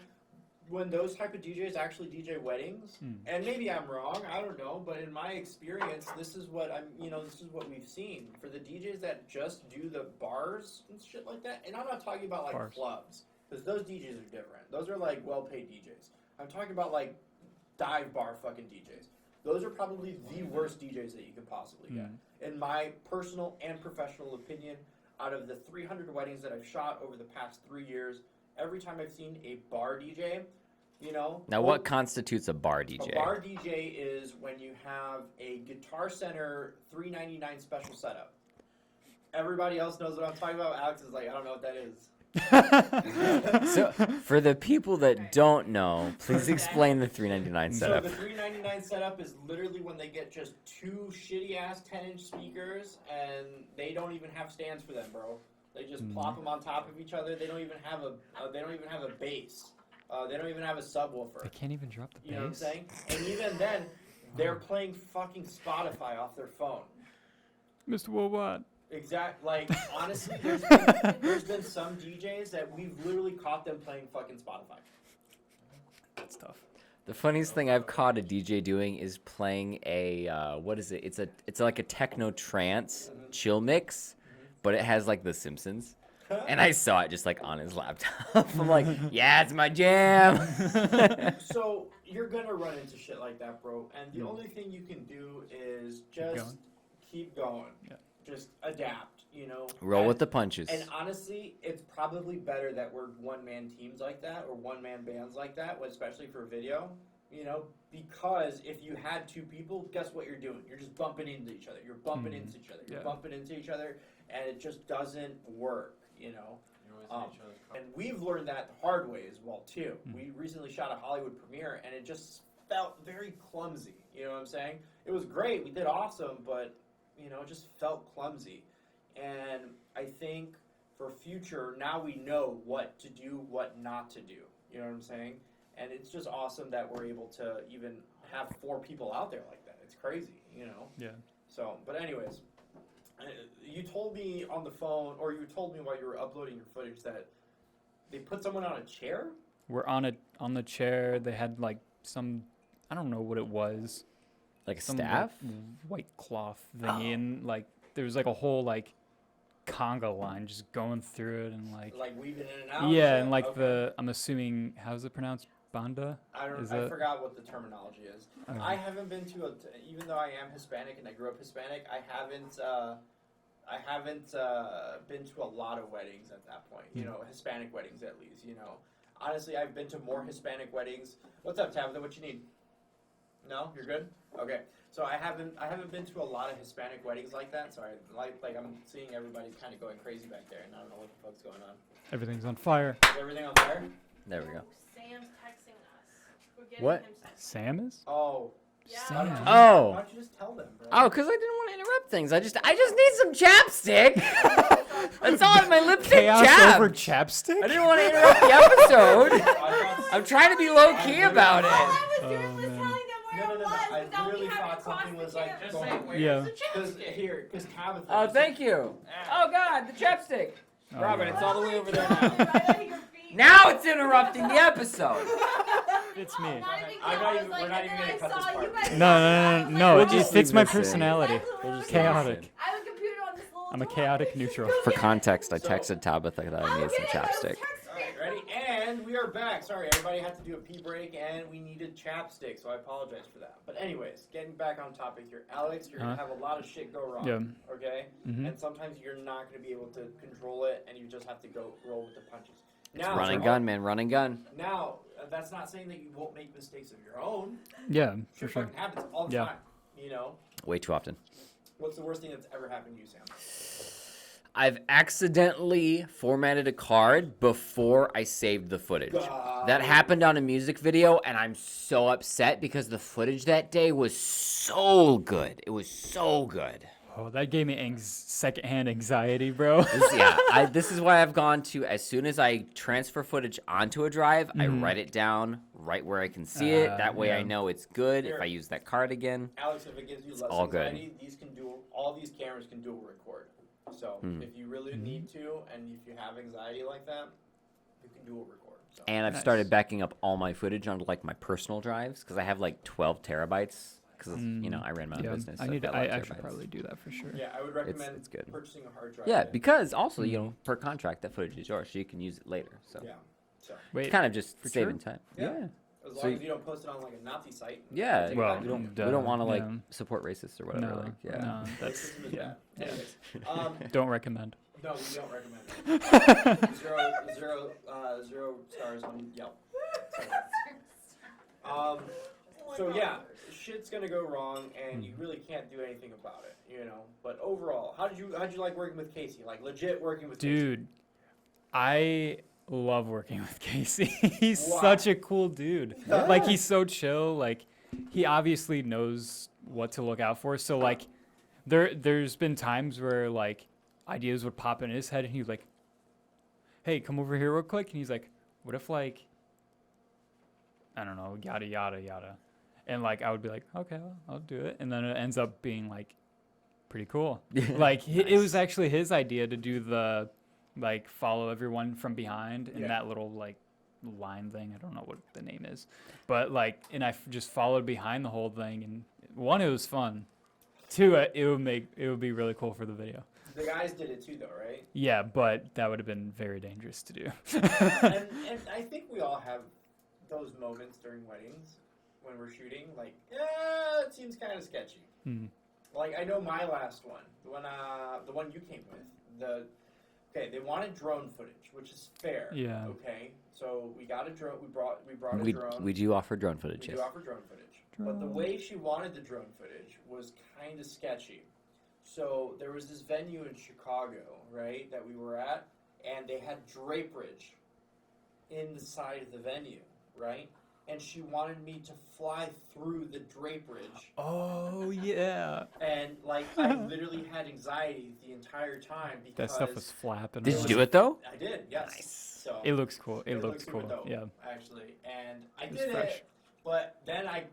when those type of DJs actually DJ weddings, and maybe I'm wrong, I don't know, but in my experience, this is what this is what we've seen for the DJs that just do the bars and shit like that. And I'm not talking about like Bars. clubs, because those DJs are different. Those are like well-paid DJs. I'm talking about like dive bar fucking DJs. Those are probably the worst DJs that you could possibly get. In my personal and professional opinion, out of the 300 weddings that I've shot over the past 3 years, every time I've seen a bar DJ, you know. now, what constitutes a bar DJ? A bar DJ is when you have a Guitar Center $3.99 special setup. Everybody else knows what I'm talking about. Alex is like, I don't know what that is. So, for the people that don't know, please explain the $3.99 setup. So the $3.99 setup is literally when they get just 2 shitty ass 10-inch speakers, and they don't even have stands for them, bro. They just plop them on top of each other. They don't even have a bass. They don't even have a subwoofer. They can't even drop the bass. You know what I'm saying? And even then, they're playing fucking Spotify off their phone. Mr. Worldwide. Like, honestly, there's been some DJs that we've literally caught them playing fucking Spotify. That's tough. The funniest thing I've caught a DJ doing is playing a what is it? It's like a techno trance chill mix, but it has like The Simpsons. And I saw it just like on his laptop. I'm like, yeah, it's my jam. So you're gonna run into shit like that, bro. And the only thing you can do is just keep going. Yeah. Just adapt, you know. Roll with the punches. And honestly, it's probably better that we're one-man teams like that or one-man bands like that, especially for video, you know, because if you had 2 people, guess what you're doing? You're just bumping into each other. You're bumping into each other. You're bumping into each other, and it just doesn't work, you know. And we've learned that the hard way as well, too. We recently shot a Hollywood premiere, and it just felt very clumsy, you know what I'm saying? It was great. We did awesome, but, you know, it just felt clumsy. And I think for future, now we know what to do, what not to do. You know what I'm saying? And it's just awesome that we're able to even have 4 people out there like that. It's it's crazy, you know. Yeah. So, but anyways, you told me on the phone, or you told me while you were uploading your footage that they put someone on a chair. We're on the chair. They had like some, I don't know what it was. Like a Some staff? white cloth thingy, and like there was like a whole like conga line just going through it, and like Weaving in and out. yeah, shit? and like Okay. I'm assuming, how's it pronounced? Banda? I don't. is I it- forgot what the terminology is. Okay. I haven't been to even though I am Hispanic and I grew up Hispanic, I haven't been to a lot of weddings at that point. You know, Hispanic weddings at least. You know, honestly, I've been to more Hispanic weddings. What's up, Tabitha? What you need? No, you're good. Okay, so I haven't been to a lot of Hispanic weddings like that. So I'm seeing everybody kind of going crazy back there, and I don't know what the fuck's going on. Everything's on fire. Is everything on fire? There we go. Sam's texting us. We're getting What? him something. Sam is? Oh. Yeah. Why don't you Sam. just- Oh. Why don't you just tell them, bro? Oh, because I didn't want to interrupt things. I just need some chapstick. That's all. My lipstick Chaos chapped. over chapstick? I didn't want to interrupt the episode. I thought- I'm trying to be low key about All it. I was doing Oh, was man. telling them where No, it was I without really me having thought to cross something the was like channel. Just say where's Yeah. the Because chapstick? because Tabitha. Oh, thank you. Oh God, the chapstick. Oh, Robin, yeah. it's all the way over there Right now. under your feet. Now it's interrupting the episode. It's me. Not a big I'm deal. not I was even- like, we're not and even then gonna I cut saw this you part. guys. No, We'll it just fits leave my this in. personality. We'll just Chaotic. leave I have a computer on this little I'm a toy. chaotic neutral. For context, I So- texted Tabitha that I needed some chapstick. Alright, ready? And we are back. Sorry, everybody had to do a pee break and we needed chapstick, so I apologize for that. But anyways, getting back on topic here. Alex, you're gonna have a lot of shit go wrong. Yeah. Okay? Mhm. And sometimes you're not gonna be able to control it and you just have to go roll with the punches. Now, Run and gun, man. Run and gun. Now, that's not saying that you won't make mistakes of your own. Yeah, for Shit sure. fucking happens all the Yeah. time. You know? Way too often. What's the worst thing that's ever happened to you, Sam? I've accidentally formatted a card before I saved the footage. That happened on a music video, and I'm so upset because the footage that day was so good. It was so good. Oh, that gave me secondhand anxiety, bro. This is why I've gone to, as soon as I transfer footage onto a drive, I write it down right where I can see it. That way I yeah. know it's good Here. if I use that card again. Alex, if it gives you less all good. anxiety, all these cameras can dual record. So if you really need to, and if you have anxiety like that, you can dual record. So. And I've Nice. started backing up all my footage onto like my personal drives because I have like 12 terabytes because you know I ran my own Yeah, business. I so need. I've got a lot I of should terabytes. probably do that for sure. Yeah, I would recommend it's good. purchasing a hard drive. Yeah, because also you know per contract that footage is yours, so you can use it later. So Yeah. So Wait, it's kind of just for saving sure? time. Yeah. Yeah. as So long you- as you don't post it on like a Nazi site. Yeah, take it well, back. we don't duh, want to like yeah. support racists or whatever. no, like, yeah. no, that's Racism is yeah. bad. yeah. Anyways, Don't recommend. no, we don't recommend it. Zero stars on Yelp. So yeah, shit's gonna go wrong, and you really can't do anything about it, you know. But overall, how'd you like working with Casey? Like legit working with Casey? Dude, I love working with Casey. He's Why? such a cool dude. Like he's so chill. Like he obviously knows what to look out for. So like there's been times where like ideas would pop in his head and he's like, "Hey, come over here real quick." And he's like, "What if like I don't know, yada yada yada." And like I would be like, "Okay, well, I'll do it." And then it ends up being like pretty cool. Like it was actually his idea to do the like follow everyone from behind in Yeah. that little like line thing. I don't know what the name is, but like, and I just followed behind the whole thing. And one, it was fun. Two, it would be really cool for the video. The guys did it too, though, right? Yeah, but that would have been very dangerous to do. and I think we all have those moments during weddings when we're shooting. Like, it seems kind of sketchy. Mhm. Like I know my last one, the one you came with. They wanted drone footage, which is fair. Yeah. Okay, so we got a drone. We brought a We drone. we do offer drone footage. We Yes. do offer drone footage, but the way she wanted the drone footage was kind of sketchy. So there was this venue in Chicago, right, that we were at, and they had draperage in the side of the venue, right? And she wanted me to fly through the draperage. Oh yeah, And like I literally had anxiety the entire time because that stuff was flapping. Did around. you do it though? I did, yes. Nice. So It looks cool. It looked looks super cool. dope, Yeah. actually. And I It was did fresh. it, but then I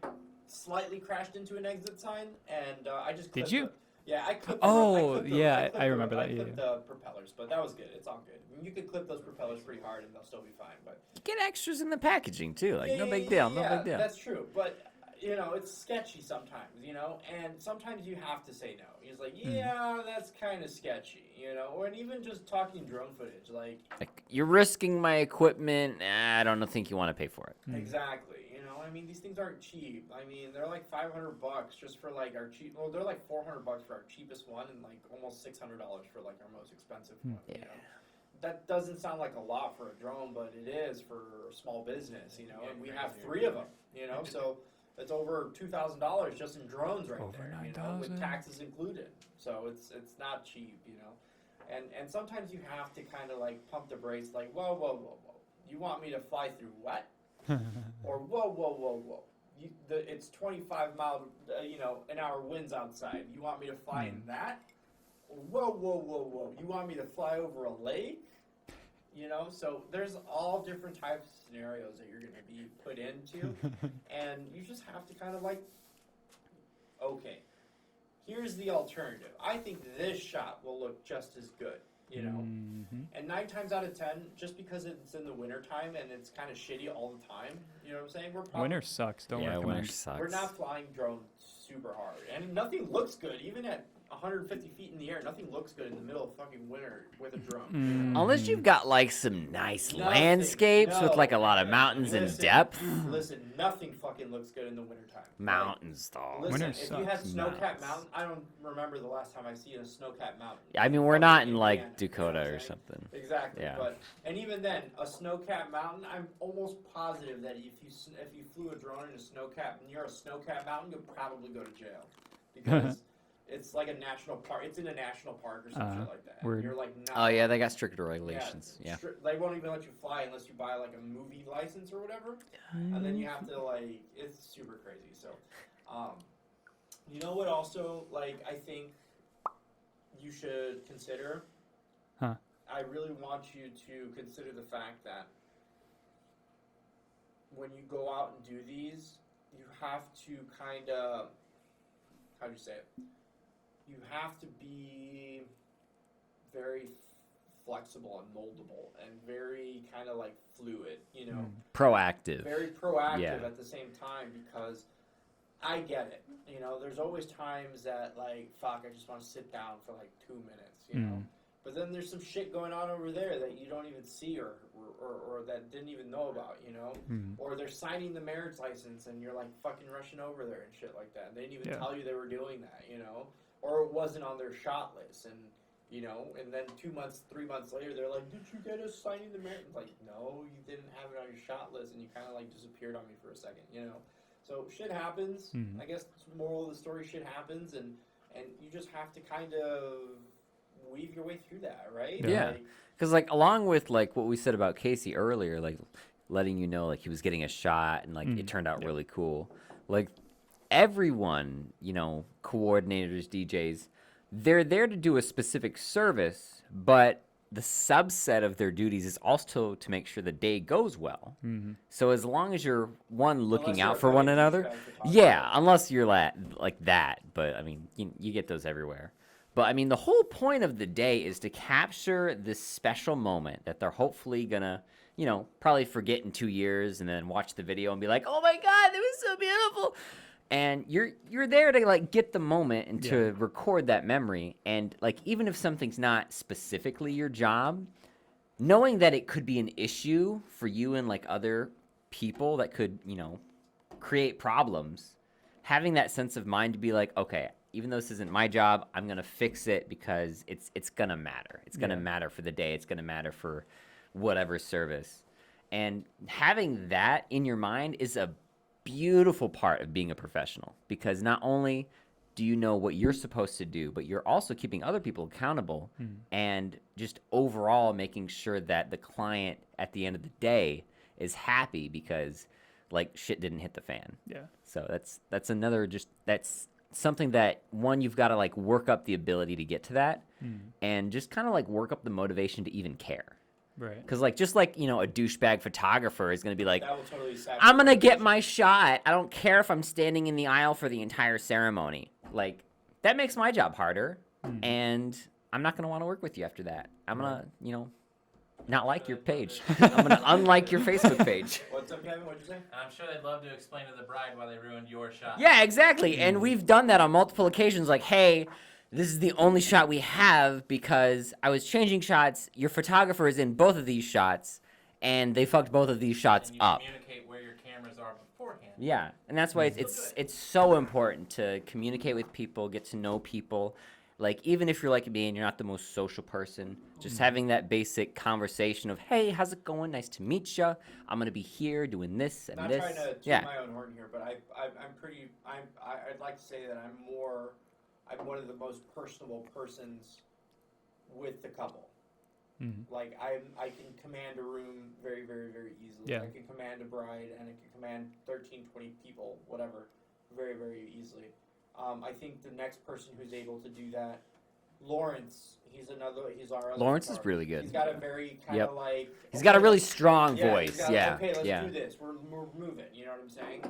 slightly crashed into an exit sign, and I just Did clipped you? Yeah, I clipped. I remember that. I clipped Yeah. the propellers, but that was good. It's all good. I mean, you could clip those propellers pretty hard, and they'll still be fine. But Get extras in the packaging too. Like, yeah, no yeah, big yeah, deal. No yeah, big deal. That's true, but you know, it's sketchy sometimes. You know, and sometimes you have to say no. He's like, yeah, that's kind of sketchy. You know, and even just talking drone footage, like You're risking my equipment. I don't think you want to pay for it. exactly. You know, I mean, these things aren't cheap. I mean, they're like $500 just for like our cheap. Well, they're like $400 for our cheapest one, and like almost $600 for like our most expensive one. You know, that doesn't sound like a lot for a drone, but it is for a small business. You know, Yeah, and we crazy. have 3 of them. You know, so it's over $2,000 just in drones right Over there. You know, with 9,000. taxes included. So it's not cheap. You know, and sometimes you have to kind of like pump the brakes. Like, whoa, whoa, whoa, whoa. You want me to fly through what? Or whoa, whoa, whoa, whoa! It's 25 mile, an hour winds outside. You want me to fly in that? Whoa, whoa, whoa, whoa! You want me to fly over a lake? You know, so there's all different types of scenarios that you're going to be put into, and you just have to kind of like, okay, here's the alternative. I think this shot will look just as good. You know, and 9 times out of 10, just because it's in the winter time and it's kind of shitty all the time, you know what I'm saying? We're probably, Winter sucks. Don't Yeah, recommend. winter sucks. we're not flying drones super hard, and nothing looks good, even at 150 feet in the air. Nothing looks good in the middle of fucking winter with a drone. Unless you've got like some nice Nothing. landscapes with No. like a lot of mountains and Listen, depth. Listen, nothing fucking looks good in the wintertime. Mountains, though. Listen, Winter if you had sucks. snow-capped Nuts. mountain, I don't remember the last time I seen a snow-capped mountain. I mean, we're Fucking not in Indiana, like you know what Dakota I'm or saying? something. Exactly, Yeah. but and even then, a snow-capped mountain, I'm almost positive that if you flew a drone in a snow-capped near a snow-capped mountain, you'll probably go to jail because it's like a national park. It's in a national park or some shit like that. And word. you're like, not, Oh yeah, they got stricter regulations. Yeah. They won't even let you fly unless you buy like a movie license or whatever, and then you have to like, it's super crazy. So, you know what? Also, like, I think you should consider. Huh. I really want you to consider the fact that when you go out and do these, you have to kind of, how do you say it? You have to be very flexible and moldable and very kind of like fluid, you know, Proactive. very proactive Yeah. at the same time, because I get it. You know, there's always times that like, fuck, I just want to sit down for like 2 minutes, you know. But then there's some shit going on over there that you don't even see or that didn't even know about, you know? Or they're signing the marriage license and you're like fucking rushing over there and shit like that. And they didn't even tell you they were doing that, you know? Or it wasn't on their shot list, and, you know, and then 2 months, 3 months later, they're like, did you get us signing the marriage? Like, no, you didn't have it on your shot list, and you kind of like disappeared on me for a second, you know? So shit happens. I guess the moral of the story, shit happens, and you just have to kind of weave your way through that, right? Yeah. Like, Because like along with like what we said about Casey earlier, like letting you know like he was getting a shot and like it turned out really cool. Like everyone, you know, coordinators, DJs, they're there to do a specific service, but the subset of their duties is also to make sure the day goes well. So as long as you're looking you're out a for one fucking another, douchebag photographer. yeah, unless you're like that. But I mean, you get those everywhere. But I mean, the whole point of the day is to capture this special moment that they're hopefully gonna, you know, probably forget in 2 years and then watch the video and be like, oh my God, that was so beautiful. And you're there to like get the moment and to record that memory. And like, even if something's not specifically your job, knowing that it could be an issue for you and like other people that could, you know, create problems, having that sense of mind to be like, okay, even though this isn't my job, I'm gonna fix it because it's gonna matter. It's gonna matter for the day. It's gonna matter for whatever service. And having that in your mind is a beautiful part of being a professional, because not only do you know what you're supposed to do, but you're also keeping other people accountable and just overall making sure that the client at the end of the day is happy because like shit didn't hit the fan. Yeah. So that's another that's something that you've got to like work up the ability to get to that and just kind of like work up the motivation to even care. Right. Because like just like a douchebag photographer is gonna be like, That will totally sacrifice. I'm gonna get my shot. I don't care if I'm standing in the aisle for the entire ceremony. Like that makes my job harder, and I'm not gonna want to work with you after that. I'm gonna not like your page. I'm gonna unlike your Facebook page. What's up, Kevin? What'd you say? I'm sure they'd love to explain to the bride why they ruined your shot. Yeah, exactly. And we've done that on multiple occasions. Like, hey, this is the only shot we have because I was changing shots. Your photographer is in both of these shots, and they fucked both of these shots And you up. communicate where your cameras are beforehand. Yeah, and that's why it's so important to communicate with people, get to know people. Like, even if you're like me and you're not the most social person, just having that basic conversation of, hey, how's it going? Nice to meet you. I'm going to be here doing this and Not this. trying to toot Yeah. my own horn here, but I'd like to say that I'm one of the most personable persons with the couple. Mm-hmm. Like I can command a room very, very, very easily. Yeah. I can command a bride and I can command 13, 20 people, whatever, very, very easily. I think the next person who's able to do that, Lawrence, he's our other Lawrence is photographer. really good. He's got a very kind of like. He's got a okay, really strong yeah, voice. he's got, Yeah. Okay, let's yeah. do this. We're moving. You know what I'm saying?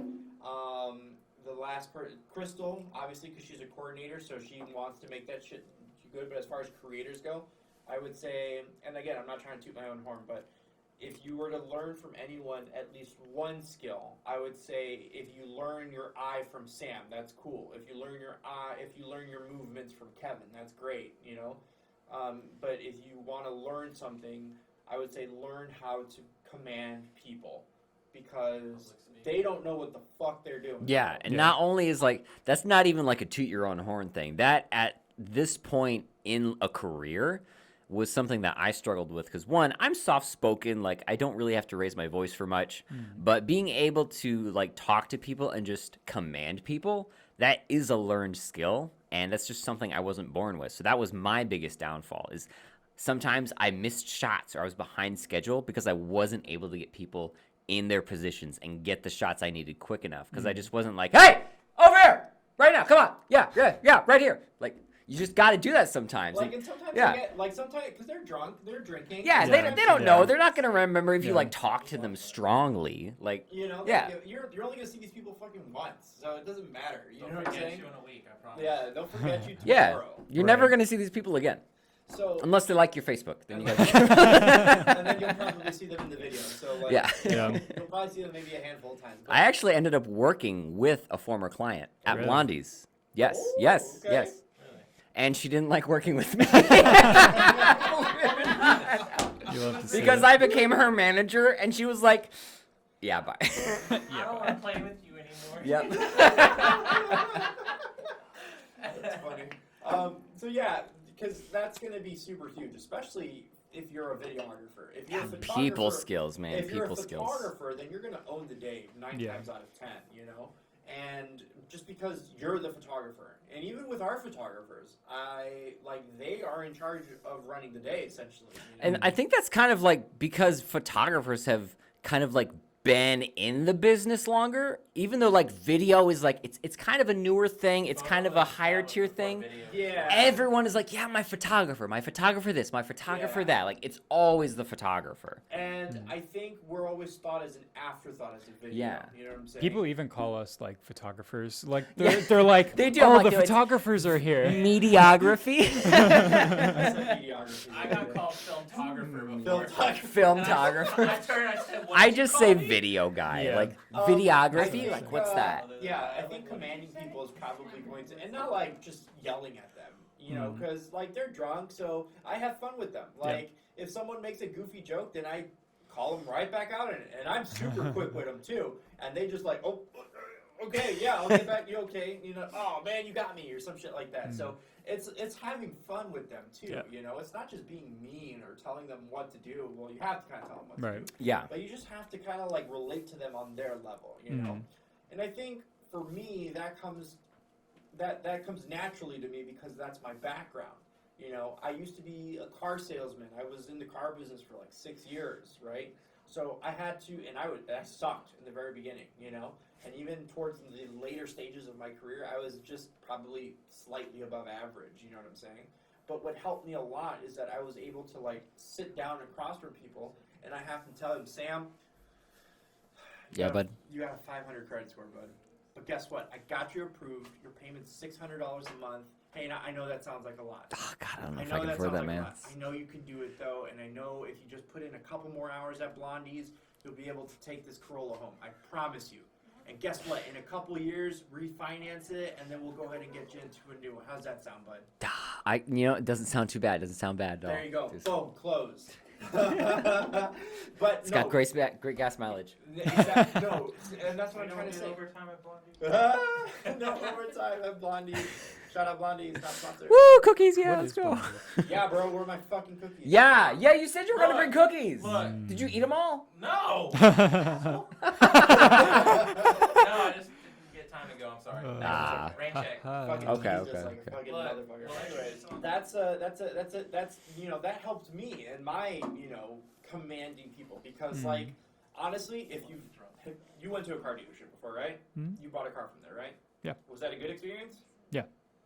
The last person, Crystal, obviously, because she's a coordinator, so she wants to make that shit good. But as far as creators go, I would say, and again, I'm not trying to toot my own horn, but if you were to learn from anyone at least one skill, I would say if you learn your eye from Sam, that's cool. If you learn your eye, if you learn your movements from Kevin, that's great. But if you want to learn something, I would say learn how to command people because they don't know what the fuck they're doing. Yeah, and Yeah. not only is like that's not even like a toot your own horn thing. That at this point in a career was something that I struggled with because one, I'm soft spoken, like I don't really have to raise my voice for much, but being able to like talk to people and just command people, that is a learned skill, and that's just something I wasn't born with. So that was my biggest downfall is sometimes I missed shots or I was behind schedule because I wasn't able to get people in their positions and get the shots I needed quick enough because I just wasn't like, hey, over here, right now, come on, yeah, right here. Like, you just got to do that sometimes. Like, and sometimes yeah. they get, like, sometimes, because they're drunk, they're drinking. Yeah, Yeah. they don't Yeah. know. They're not going to remember if you, Yeah. like, talk to them strongly. Like, yeah. You're only going to see these people fucking once, so it doesn't matter. You They'll know what I'm forget saying? you in a week, I promise. Yeah, they'll forget you Yeah. tomorrow. You're Right. never going to see these people again. So, Unless they like your Facebook. Then you and got then you'll probably see them in the video. So, like, Yeah. Yeah. you'll probably see them maybe a handful of times. But I actually ended up working with a former client at Really? Blondie's. Yes, Oh, yes, okay. yes. Really? And she didn't like working with me. You'll have to see Because it. I became her manager, and she was like, yeah, bye. I don't want to play with you anymore. Yep. That's funny. So yeah, because that's going to be super huge, especially if you're a videographer. If you're a photographer, People skills, man. if you're People a skills. photographer, then you're going to own the day 9 Yeah. times out of 10, you know? And just because you're the photographer, and even with our photographers, they are in charge of running the day, essentially. You know? And I think that's kind of like because photographers have kind of like been in the business longer, even though like video is like it's kind of a newer thing, it's kind of a higher tier thing. yeah. Everyone is like, yeah, my photographer this, my photographer Yeah. that. Like it's always the photographer. And I think we're always thought as an afterthought as a video. Yeah. You know what I'm saying? People even call us like photographers. Like Yeah. they're like, They do. oh, I'm like, the "Yo, it's- photographers are here. Mediography. That's like videography. I got called filmographer before. Filmographer. I turned, I said, what I did you just call say me? video guy. Yeah. Like I videography. think, Like what's that? Yeah, I think commanding people is probably going to, and not like just yelling at them, you know, because like they're drunk, so I have fun with them. Like if someone makes a goofy joke, then I call them right back out in it, and I'm super quick with them too, and they just like, oh, okay, yeah, I'll get back. You okay? You know, oh man, you got me, or some shit like that. So it's having fun with them too. Yeah. You know, it's not just being mean or telling them what to do. Well, you have to kind of tell them what to Right. do. Yeah. But you just have to kind of like relate to them on their level, you know. And I think for me that comes naturally to me because that's my background. You know, I used to be a car salesman. I was in the car business for like 6 years, right? So I had to, and I sucked in the very beginning, you know. And even towards the later stages of my career, I was just probably slightly above average. You know what I'm saying? But what helped me a lot is that I was able to like sit down across from people, and I have to tell them, Sam, bud. you got a 500 credit score, bud. But guess what? I got you approved. Your payment's $600 a month. Hey, now, I know that sounds like a lot. Oh, God, I don't know I if know I can that afford sounds that, like a man. lot. I know you can do it though, and I know if you just put in a couple more hours at Blondie's, you'll be able to take this Corolla home. I promise you. And guess what? In a couple of years, refinance it, and then we'll go ahead and get you into a new one. How's that sound, bud? It doesn't sound too bad. It doesn't sound bad at all. There you go. Just- Boom, closed. But It's no, got great gas mileage. exactly, no, and that's what I'm don't trying to do say. overtime at Blondie. No overtime at Blondie. Shout out Blondie, it's not sponsored. Woo, cookies, yeah, What let's is go. Blondie? Yeah, bro, where are my fucking cookies? Yeah, you said you were gonna Look, bring cookies. look. Did you eat them all? No! No, I just didn't get time to go. I'm sorry. Ah. Rain check. Fucking Okay, Jesus, okay, like a okay. fucking Look, motherfucker. look. Anyways, that's that helped me and my commanding people because like honestly, if you went to a car dealership before, right? You bought a car from there, right? Yeah. Was that a good experience? Yeah.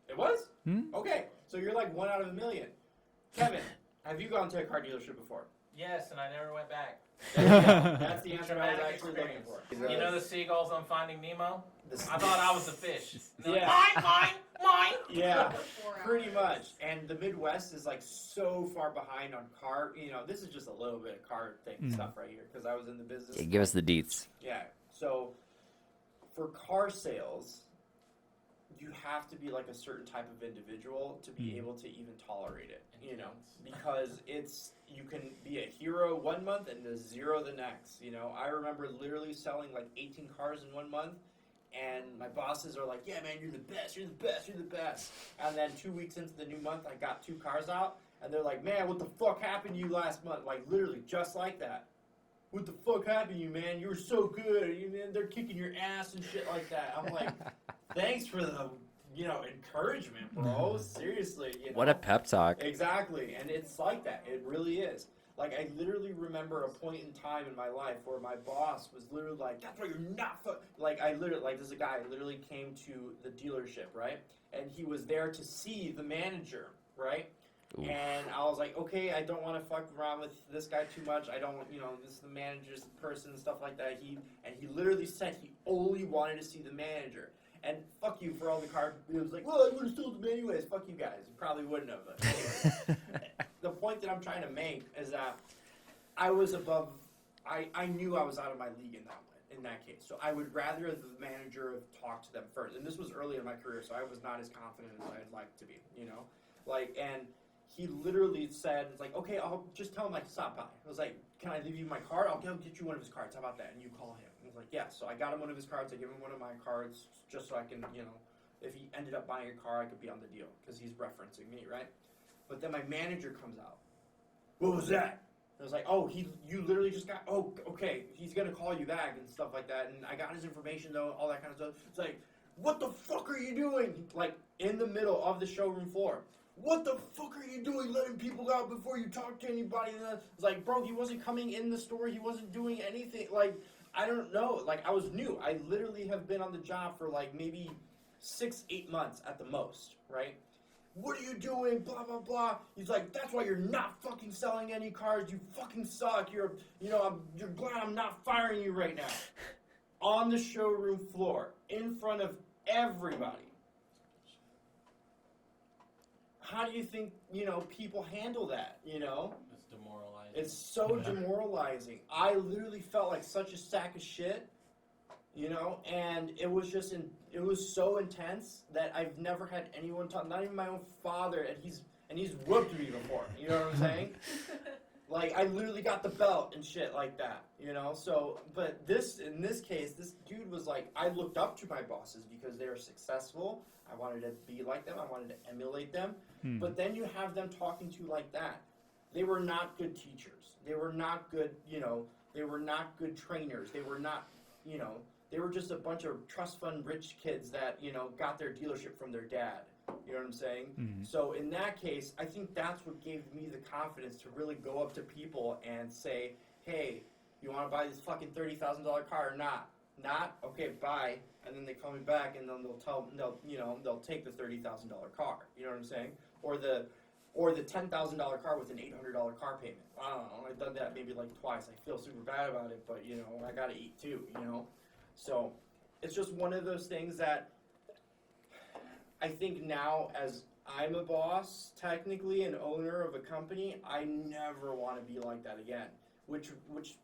It was? Hmm? Okay, so you're like 1 out of a million. Kevin, have you gone to a car dealership before? Yes, and I never went back. There you go. That's the answer I was Traumatic actually looking for. You know the seagulls on Finding Nemo? The- I thought I was the fish. And they're Yeah. like, mine. Yeah. 4 hours. Pretty much. And the Midwest is like so far behind on car. This is just a little bit of car thing stuff right here because I was in the business. Yeah, give us the deets. Yeah. So for car sales, you have to be like a certain type of individual to be able to even tolerate it, because you can be a hero 1 month and a zero the next. I remember literally selling like 18 cars in 1 month. And my bosses are like, yeah, man, you're the best, you're the best, you're the best. And then 2 weeks into the new month, I got 2 cars out. And they're like, man, what the fuck happened to you last month? Like, literally, just like that. What the fuck happened to you, man? You were so good. They're kicking your ass and shit like that. I'm like, thanks for the, encouragement, bro. Seriously. What a pep talk. Exactly. And it's like that. It really is. Like, I literally remember a point in time in my life where my boss was literally like, that's why you're not there's a guy literally came to the dealership, right? And he was there to see the manager, right? Ooh. And I was like, okay, I don't want to fuck around with this guy too much. I don't, this is the manager's person and stuff like that. He literally said he only wanted to see the manager. And fuck you for all the car. It was like, well, I would have sold them anyways. Fuck you guys. You probably wouldn't have. But anyways, the point that I'm trying to make is that I was above. I knew I was out of my league in that case. So I would rather the manager have talked to them first. And this was early in my career, so I was not as confident as I'd like to be. And he literally said, it's like, okay, I'll just tell him I can stop by. I was like, can I leave you my card? I'll get you one of his cards. How about that? And you call him. I was like, yeah. So I got him one of his cards. I give him one of my cards just so I can, if he ended up buying a car, I could be on the deal because he's referencing me, right? But then my manager comes out. What was that? I was like, oh, you literally just got, oh, okay, he's going to call you back and stuff like that. And I got his information, though, all that kind of stuff. It's like, what the fuck are you doing? Like, in the middle of the showroom floor. What the fuck are you doing letting people out before you talk to anybody? And it's like, bro, he wasn't coming in the store. He wasn't doing anything. Like, I don't know. Like, I was new. I literally have been on the job for, like, maybe 6-8 months at the most, right? What are you doing? Blah, blah, blah. He's like, that's why you're not fucking selling any cars. You fucking suck. You're glad I'm not firing you right now. On the showroom floor, in front of everybody. How do you think, people handle that, It's demoralizing. It's so demoralizing. I literally felt like such a sack of shit, and it was it was so intense that I've never had anyone talk, not even my own father, and he's whooped me before, you know what I'm saying? Like, I literally got the belt and shit like that, so, but in this case, this dude was like, I looked up to my bosses because they were successful. I wanted to be like them. I wanted to emulate them. But then you have them talking to you like that. They were not good teachers. They were not good, they were not good trainers. They were not, they were just a bunch of trust fund rich kids that, got their dealership from their dad. You know what I'm saying? Mm-hmm. So in that case, I think that's what gave me the confidence to really go up to people and say, hey, you want to buy this fucking $30,000 car or not? Not? Okay, bye. And then they call me back and then they'll take the $30,000 car. You know what I'm saying? Or Or the $10,000 car with an $800 car payment. I don't know. I've done that maybe like twice. I feel super bad about it, but you know, I gotta eat too, you know? So it's just one of those things that I think now, as I'm a boss, technically an owner of a company, I never want to be like that again. Which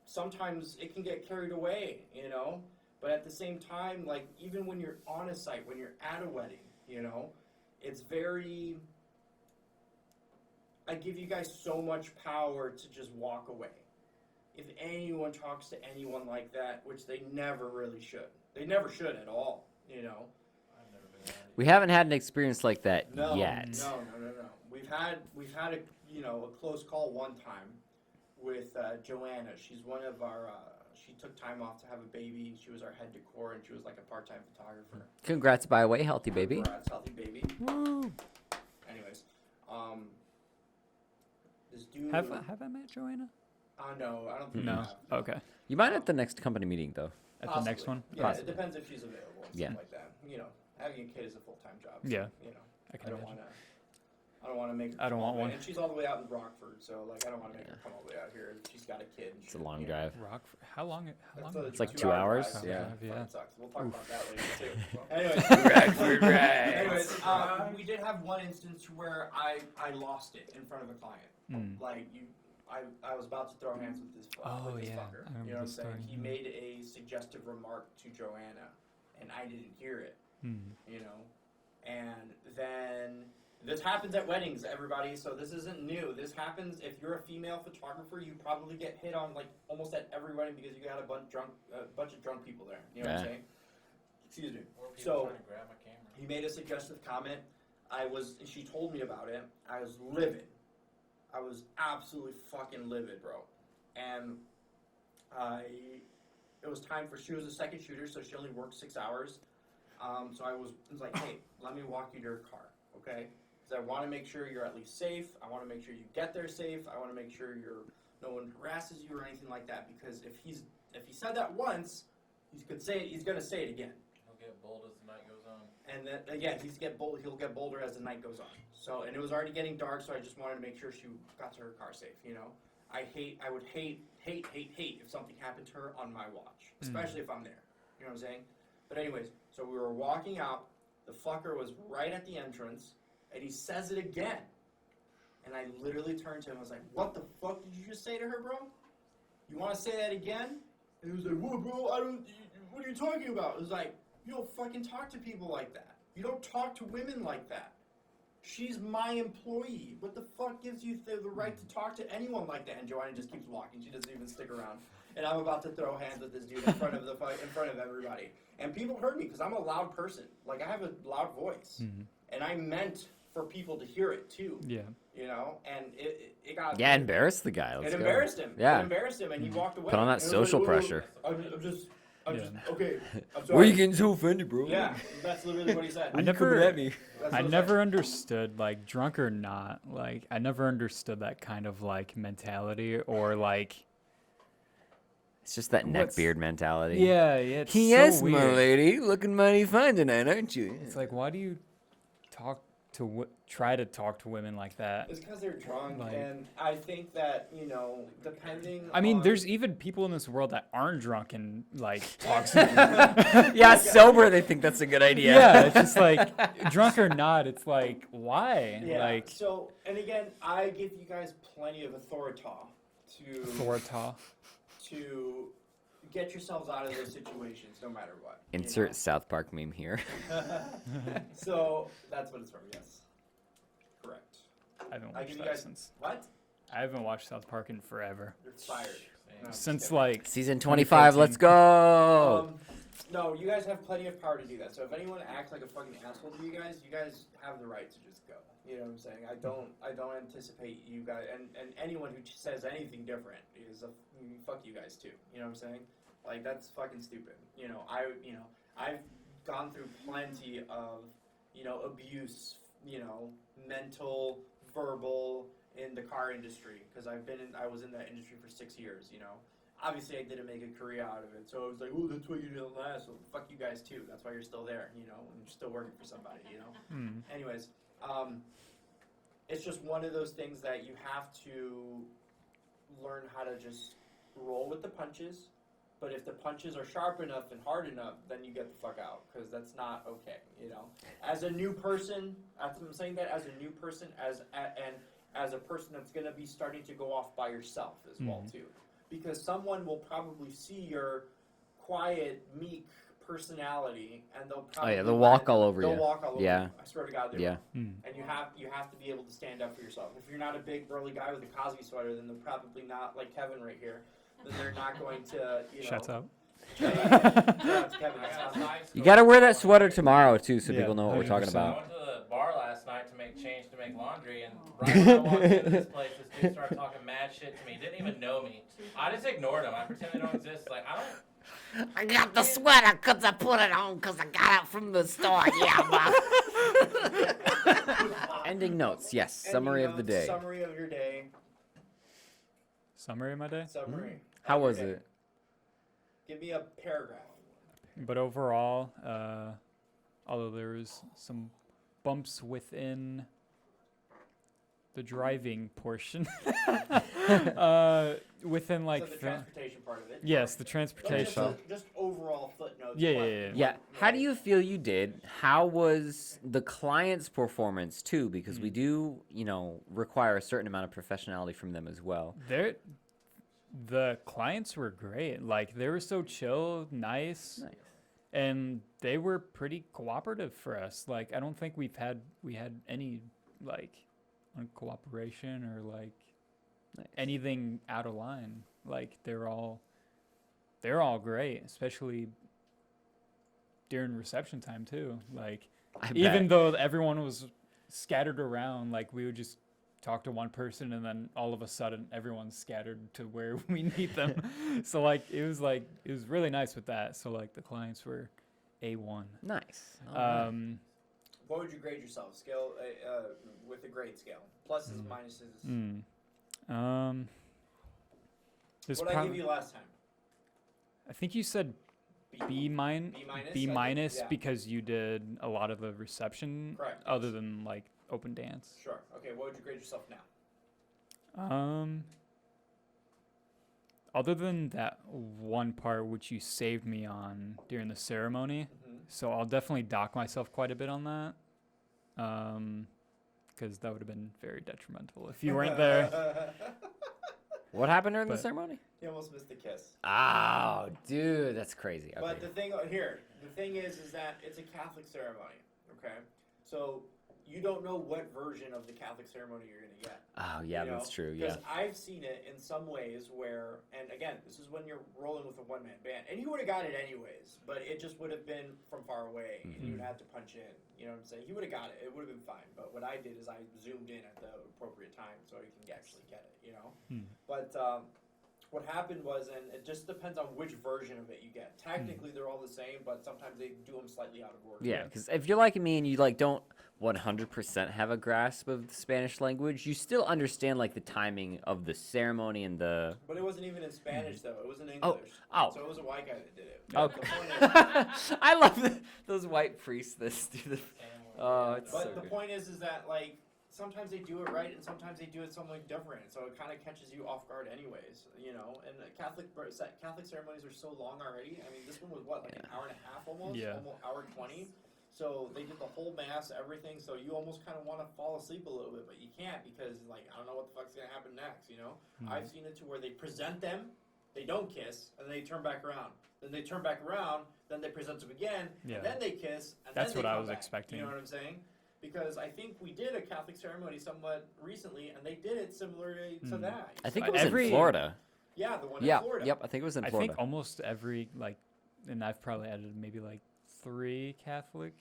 sometimes it can get carried away, you know? But at the same time, like, even when you're on a site, when you're at a wedding, you know, it's very... I give you guys so much power to just walk away. If anyone talks to anyone like that, which they never really should. They never should at all, you know? I've never been around We haven't had an experience like that No, yet. no. We've had a, you know, a close call one time with Joanna. She's one of our, she took time off to have a baby. She was our head decor, and she was like a part-time photographer. Congrats, by the way, healthy baby. Congrats, healthy baby. Woo. Anyways, this dude... Have I met Joanna? No, I don't think No. you have. Okay. You might at the next company meeting, though. At Possibly. the next one? Yeah, Possibly. it depends if she's available and Yeah. stuff like that. You know, having a kid is a full-time job. So, Yeah. You know, I I can don't imagine. want to. I don't want to make. Her I don't come all want the way- one. And she's all the way out in Rockford, so like I don't want to make her come all the way out here. She's got a kid. And It's a shit, long you know. drive. Rock. How long? It's like 2 hours, drive, yeah. so it Yeah. sucks. We'll talk about that later too. Anyways, Rockford rides. anyways, we did have one instance where I lost it in front of a client. Mm. Like I was about to throw hands with this, Oh, with this yeah. fucker. I remember You know what I'm this saying? story. He made a suggestive remark to Joanna, and I didn't hear it. Mm. You know, and then this happens at weddings, everybody. So this isn't new. This happens if you're a female photographer. You probably get hit on like almost at every wedding because you got a bunch of drunk people there. You know what I'm Yeah. saying? Excuse me. Or people So- trying to grab my camera. He made a suggestive comment. She told me about it. I was livid. I was absolutely fucking livid, bro. And it was time she was a second shooter, so she only worked 6 hours. So I was like, hey, let me walk you to your car, okay? Because I want to make sure you're at least safe. I want to make sure you get there safe. I want to make sure no one harasses you or anything like that. Because if he said that once, he's gonna say it again. He'll get bold as the night goes on. And then again, he'll get bolder as the night goes on. So, and it was already getting dark, so I just wanted to make sure she got to her car safe. You know, I would hate if something happened to her on my watch, especially if I'm there. You know what I'm saying? But anyways, so we were walking out. The fucker was right at the entrance, and he says it again. And I literally turned to him. I was like, "What the fuck did you just say to her, bro? You want to say that again?" And he was like, "What, bro? What are you talking about?" It was like, you don't fucking talk to people like that. You don't talk to women like that. She's my employee. What the fuck gives you the right to talk to anyone like that? And Joanna just keeps walking. She doesn't even stick around. And I'm about to throw hands with this dude in front of everybody. And people heard me because I'm a loud person. Like, I have a loud voice. Mhm. And I meant for people to hear it too. Yeah. You know? And it got... Yeah, embarrass the guy. Let's It go. embarrassed him. Yeah. It embarrassed him, and he walked away. Put on that And it was social like, "Whoa, pressure." I'm just, Yeah. okay. I'm Why are you sorry. getting so offended, bro? Yeah, that's literally what he said. I never- at me. That's I what he never understood, like, drunk or not, like, I never understood that kind of, like, mentality or, like, It's just that What's- neckbeard mentality. yeah, it's so Yes, weird. my lady. Looking mighty fine tonight, aren't you? It's like, why do you try to talk to women like that? It's because they're drunk, Like- and I think that, you know, depending I mean, on... there's even people in this world that aren't drunk and, like, talk to yeah, sober, they think that's a good idea. Yeah, it's just like, drunk or not, it's like, why? Yeah, Like, so, and again, I give you guys plenty of authority to get yourselves out of those situations, no matter what. you Insert know? South Park meme here. So, that's what it's from, yes. Correct. I haven't I watched give you that guys... since. What? I haven't watched South Park in forever. You're fired. No, I'm just Since, kidding. like, Season 25, let's go. No, you guys have plenty of power to do that. So if anyone acts like a fucking asshole to you guys have the right to just go. You know what I'm saying? I don't anticipate you guys, and anyone who says anything different is fuck you guys too. You know what I'm saying? Like, that's fucking stupid. You know, I've gone through plenty of, you know, abuse, you know, mental, verbal, in the car industry, because I was in that industry for 6 years, you know. Obviously, I didn't make a career out of it, so I was like, oh, that's why you didn't last. Well, fuck you guys too. That's why you're still there, you know, and you're still working for somebody, you know. Hmm. Anyways, it's just one of those things that you have to learn how to just roll with the punches. But if the punches are sharp enough and hard enough, then you get the fuck out, because that's not okay. As a new person, I'm saying that as a new person, and as a person that's going to be starting to go off by yourself as well too, because someone will probably see your quiet, meek personality, and they'll probably they'll walk all over they'll you. walk all over Yeah. you. I swear to God, they Yeah. will. And you have to be able to stand up for yourself. If you're not a big burly guy with a Cosby sweater, then they're probably not like Kevin right here. Then they're not going to, Shuts up. Shout out to Kevin. I That's got a awesome. side You story. gotta wear that sweater tomorrow too, so Yeah, people know what we're talking 100%. I about. went to the bar last night to make change to make laundry, and right when I walked into this place, this dude started talking mad shit to me. He didn't even know me. I just ignored him. I pretend they don't exist. Like, I don't. I got the sweater 'cause I put it on 'cause I got it from the store. Yeah, boss. Ending notes, yes. And, Summary you of the know, day. Summary of your day. Summary of my day. Summary. How of your was day. it? Give me a paragraph. But overall, although there was some bumps within the driving portion, within like So the transportation part of it. yes, the But transportation. just overall footnotes. Yeah. Yeah. How do you feel you did? How was the client's performance too? Because we do, require a certain amount of professionality from them as well. The clients were great. Like they were so chill, nice. And they were pretty cooperative for us. Like I don't think we had any like uncooperation or like anything out of line. Like they're all great, especially during reception time too. Like even though everyone was scattered around, like we would just talk to one person and then all of a sudden everyone's scattered to where we need them. So like it was really nice with that. So like the clients were A1. Nice. Alright. What would you grade yourself? Scale with a grade scale. Pluses, minuses. What did I give you last time? I think you said B minus. B minus? Yeah. Because you did a lot of the reception. Correct, Other yes. than like open dance. Sure. Okay, what would you grade yourself now? Other than that one part which you saved me on during the ceremony, so I'll definitely dock myself quite a bit on that, because that would have been very detrimental if you weren't there. What happened during the But- ceremony? You almost missed the kiss. Oh, dude, that's crazy. Okay. But the thing is that it's a Catholic ceremony. Okay, so you don't know what version of the Catholic ceremony you're gonna get. Oh, yeah, that's true. Yeah. Because I've seen it in some ways where, and again, this is when you're rolling with a one-man band, and you would have got it anyways, but it just would have been from far away, and you would have to punch in. You know what I'm saying? He would have got it. It would have been fine. But what I did is I zoomed in at the appropriate time so you can actually get it. But what happened was, and it just depends on which version of it you get. Technically, they're all the same, but sometimes they do them slightly out of order. Yeah, because if you're like me and you like don't 100% have a grasp of the Spanish language, you still understand like the timing of the ceremony and the. But it wasn't even in Spanish though. It was in English. Oh. So it was a white guy that did it. Okay. The point is, I love those white priests that do the. Oh, it's so but the good. point is that like sometimes they do it right and sometimes they do it something different. So it kind of catches you off guard, anyways. And Catholic ceremonies are so long already. I mean, this one was what, like an hour and a half almost, Yeah. almost hour 20. So they did the whole mass, everything. So you almost kind of want to fall asleep a little bit, but you can't because like I don't know what the fuck's gonna happen next. I've seen it to where they present them, they don't kiss, and then they turn back around. Then they turn back around, then they present them again, Yeah. and then they kiss, and That's then they what I come was back. expecting. You know what I'm saying? Because I think we did a Catholic ceremony somewhat recently, and they did it similarly to that. I think But it was every- in Florida. Yeah, the one Yeah. in Florida. Yep. I think it was in I Florida. think almost every and I've probably edited maybe like 3 Catholic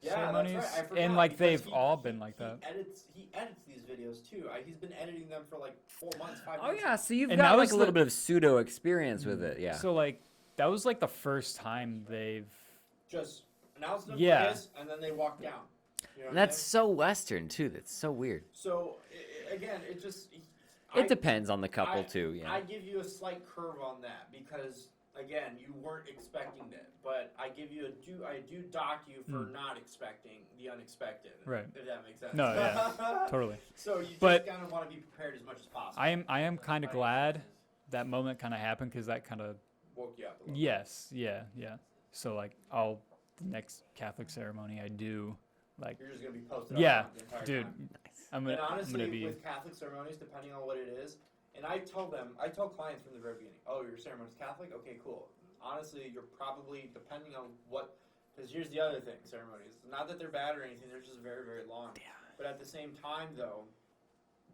Yeah, ceremonies, that's right. I forgot and like because they've he- all he- been like that. He edits these videos too. He's been editing them for like 4 months, 5 Oh months. yeah, so you've And got that like was a little the- bit of pseudo experience with it. Yeah. So like that was like the first time they've. Just announce them, Yeah. kiss, and then they walk down. You know And what I'm that's saying? so Western too. That's so weird. So again, It depends on the couple too. Yeah. I give you a slight curve on that because again, you weren't expecting that, but I do dock you for not expecting the unexpected. Right. If that makes sense. No, yeah, totally. So you But- just kind of want to be prepared as much as possible. I am kind of glad that moment kind of happened because that kind of Woke you up a little. yes, yeah. So like the next Catholic ceremony I do, like You're just gonna be posted. yeah, up the entire dude, time. I'm And gonna honestly, be with Catholic ceremonies, depending on what it is, and I tell clients from the very beginning, oh, your ceremony's Catholic? Okay, cool. Honestly, you're probably, depending on what, because here's the other thing, ceremonies. Not that they're bad or anything, they're just very, very long. Yeah. But at the same time, though,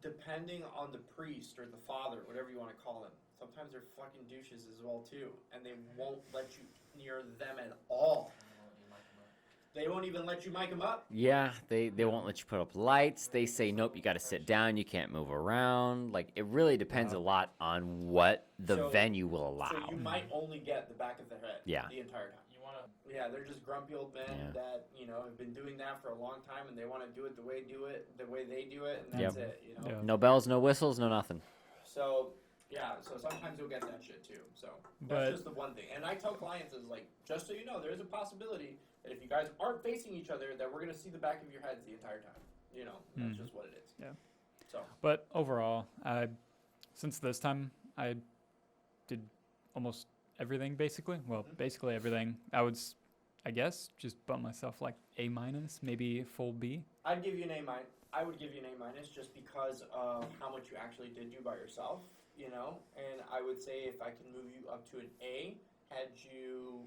depending on the priest or the father, whatever you want to call them, sometimes they're fucking douches as well, too. And they won't let you near them at all. They won't even let you mic them up. Yeah, they won't let you put up lights. They say, nope, you got to sit down. You can't move around. Like, it really depends a lot on what the So- venue will allow. So you might only get the back of the head Yeah. the entire time. You want to. Yeah, they're just grumpy old men Yeah. that, have been doing that for a long time, and they want to do it the way they do it, and that's it, Yeah. No bells, no whistles, no nothing. So, yeah, so sometimes you'll get that shit too. So But- that's just the one thing. And I tell clients is like, just so you know, there's a possibility that if you guys aren't facing each other, that we're gonna see the back of your heads the entire time. That's just what it is. Yeah. So But overall, since this time I did almost everything basically. Well, basically everything. I guess just bump myself like A-, maybe full B. I'd give you an A-. I would give you an A- just because of how much you actually did do by yourself. And I would say if I can move you up to an A, had you,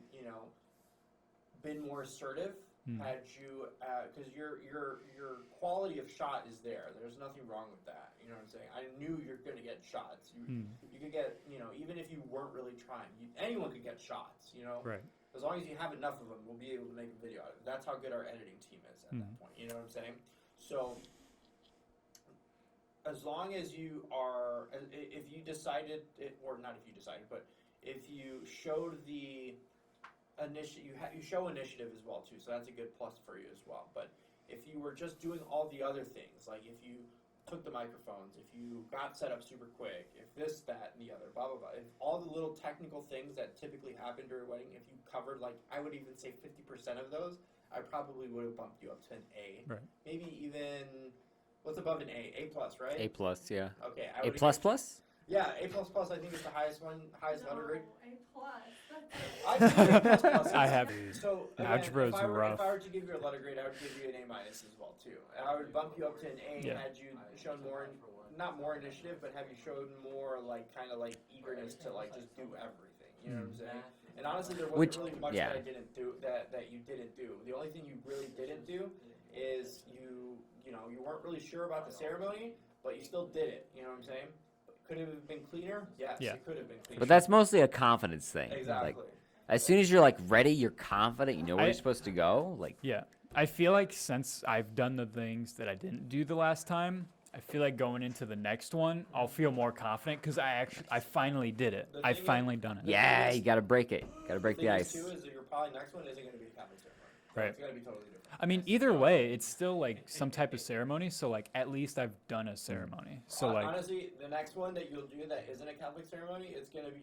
been more assertive, had you, because your quality of shot is there. There's nothing wrong with that. You know what I'm saying? I knew you're going to get shots. You could get, even if you weren't really trying, anyone could get shots. Right. As long as you have enough of them, we'll be able to make a video out of it. That's how good our editing team is at that point. You know what I'm saying? So, as long as you are, if you decided, or not if you decided, but if you showed the initiative, you show initiative as well too. So that's a good plus for you as well. But if you were just doing all the other things, like if you took the microphones, if you got set up super quick, if this, that, and the other, blah, blah, blah. If all the little technical things that typically happen during a wedding, if you covered, like, I would even say 50% of those, I probably would have bumped you up to an A. Right. Maybe even, what's above an A? A+, right? A+, yeah. Okay. A++? Plus? Yeah, A++, I think is the highest letter grade. A+. I think A++ I have. So, again, Algebra if is I were rough. to give you a letter grade, I would give you an A- as well, too. And I would bump you up to an A Yeah. had you shown more, not more initiative, but have you shown more, like, kind of, like, eagerness to, like, just do everything. You know what I'm saying? And honestly, there wasn't really much that I didn't do, that you didn't do. The only thing you really didn't do is you weren't really sure about the ceremony, but you still did it. You know what I'm saying? Could it have been cleaner? Yes, Yeah. it could have been cleaner. But that's mostly a confidence thing. exactly. Like, as soon as you're like ready, you're confident, you know where I- you're supposed to go. Like, Yeah. I feel like since I've done the things that I didn't do the last time, I feel like going into the next one, I'll feel more confident because I finally did it. The I thing is- finally done it. yeah, you gotta break it. Gotta break the thing ice. is, too, is that your probably next one isn't going to be a Catholic ceremony. Right. It's going to be totally different. I mean, either way, it's still like some type of ceremony. So like, at least I've done a ceremony. So like, honestly, the next one that you'll do that isn't a Catholic ceremony,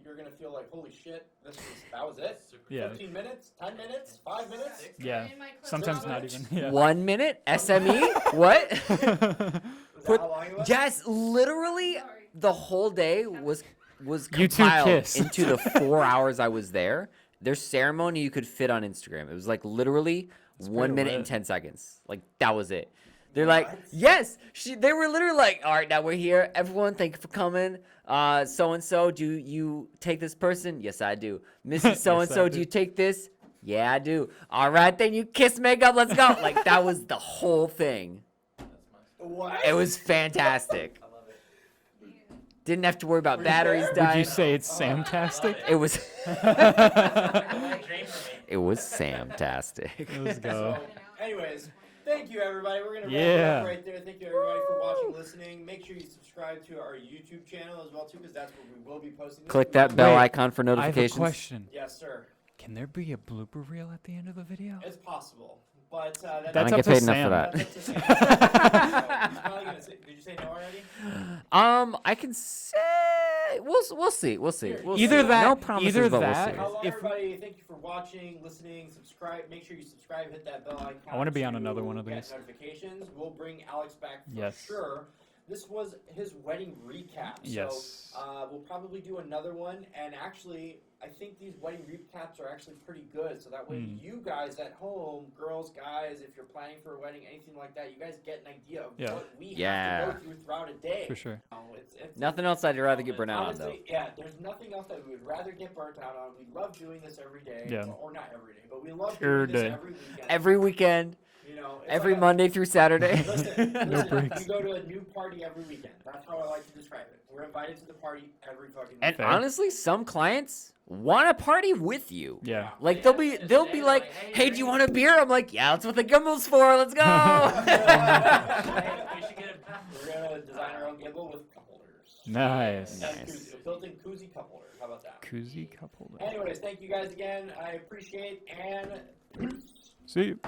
you're gonna feel like, holy shit, that was it. yeah, 15 minutes, 10 minutes, 5 minutes. yeah. In my clip Sometimes on not it. even. Yeah. 1 minute? SME? What? Was that Put- how long it was? Yes, literally Sorry. the whole day was You two compiled kissed. into the 4 hours I was there. Their ceremony you could fit on Instagram. It was like literally 1 pretty minute and lit. 10 seconds. Like that was it. They're like, yes. They were literally like, all right, now we're here. Everyone, thank you for coming. So and so, do you take this person? Yes, I do. Mrs. So and Yes, I so, do. do you take this? Yeah, I do. All right, then you kiss, make up, let's go. Like that was the whole thing. What? It was fantastic. Didn't have to worry about Were you batteries there? Would dying. you say it's Samtastic? It was. Dream for me. It was Samtastic. Let's go. So, anyways, thank you everybody. We're gonna wrap it Yeah. up right there. Thank you everybody for watching, listening. Make sure you subscribe to our YouTube channel as well too, because that's where we will be posting. This. Click that bell Wait, icon for I have a notifications. question. Yes, sir. Can there be a blooper reel at the end of the video? It's possible, but that's I That's don't up get to paid enough Sam. for that. That's up to Sam. So, he's probably gonna say, did you say no already? I can say We'll see. We'll see. We'll Either see. that- no promises, either but that- we'll see. Hello, If- everybody. Thank you for watching, listening, subscribe. Make sure you subscribe, hit that bell icon. I wanna be on to another one of get these. notifications. We'll bring Alex back for Yes. sure. This was his wedding recap. Yes. So we'll probably do another one. And actually, I think these wedding recaps are actually pretty good. So that way, you guys at home, girls, guys, if you're planning for a wedding, anything like that, you guys get an idea of Yeah. what we Yeah. have to go through throughout a day. For sure. You know, it's Nothing else I'd rather get burnt out on, though. Honestly, yeah, there's nothing else that we would rather get burnt out on. We love doing this every day. Yeah. Or not every day, but we love Every doing this day. every weekend. Every weekend, you know, it's every like Monday through Saturday. Listen, breaks. we go to a new party every weekend. That's how I like to describe it. We're invited to the party every fucking And weekend. Fair. honestly, some clients want to party with you. Yeah. Like they'll be like, "Hey, do you want a beer?" I'm like, "Yeah, that's what the gimbal's for. Let's go." We should get a We're gonna design our own gimbal with cup holders. Nice. And Nice. built-in koozie cup holders. How about that? Koozie cup holder. Anyways, thank you guys again. I appreciate and. See you.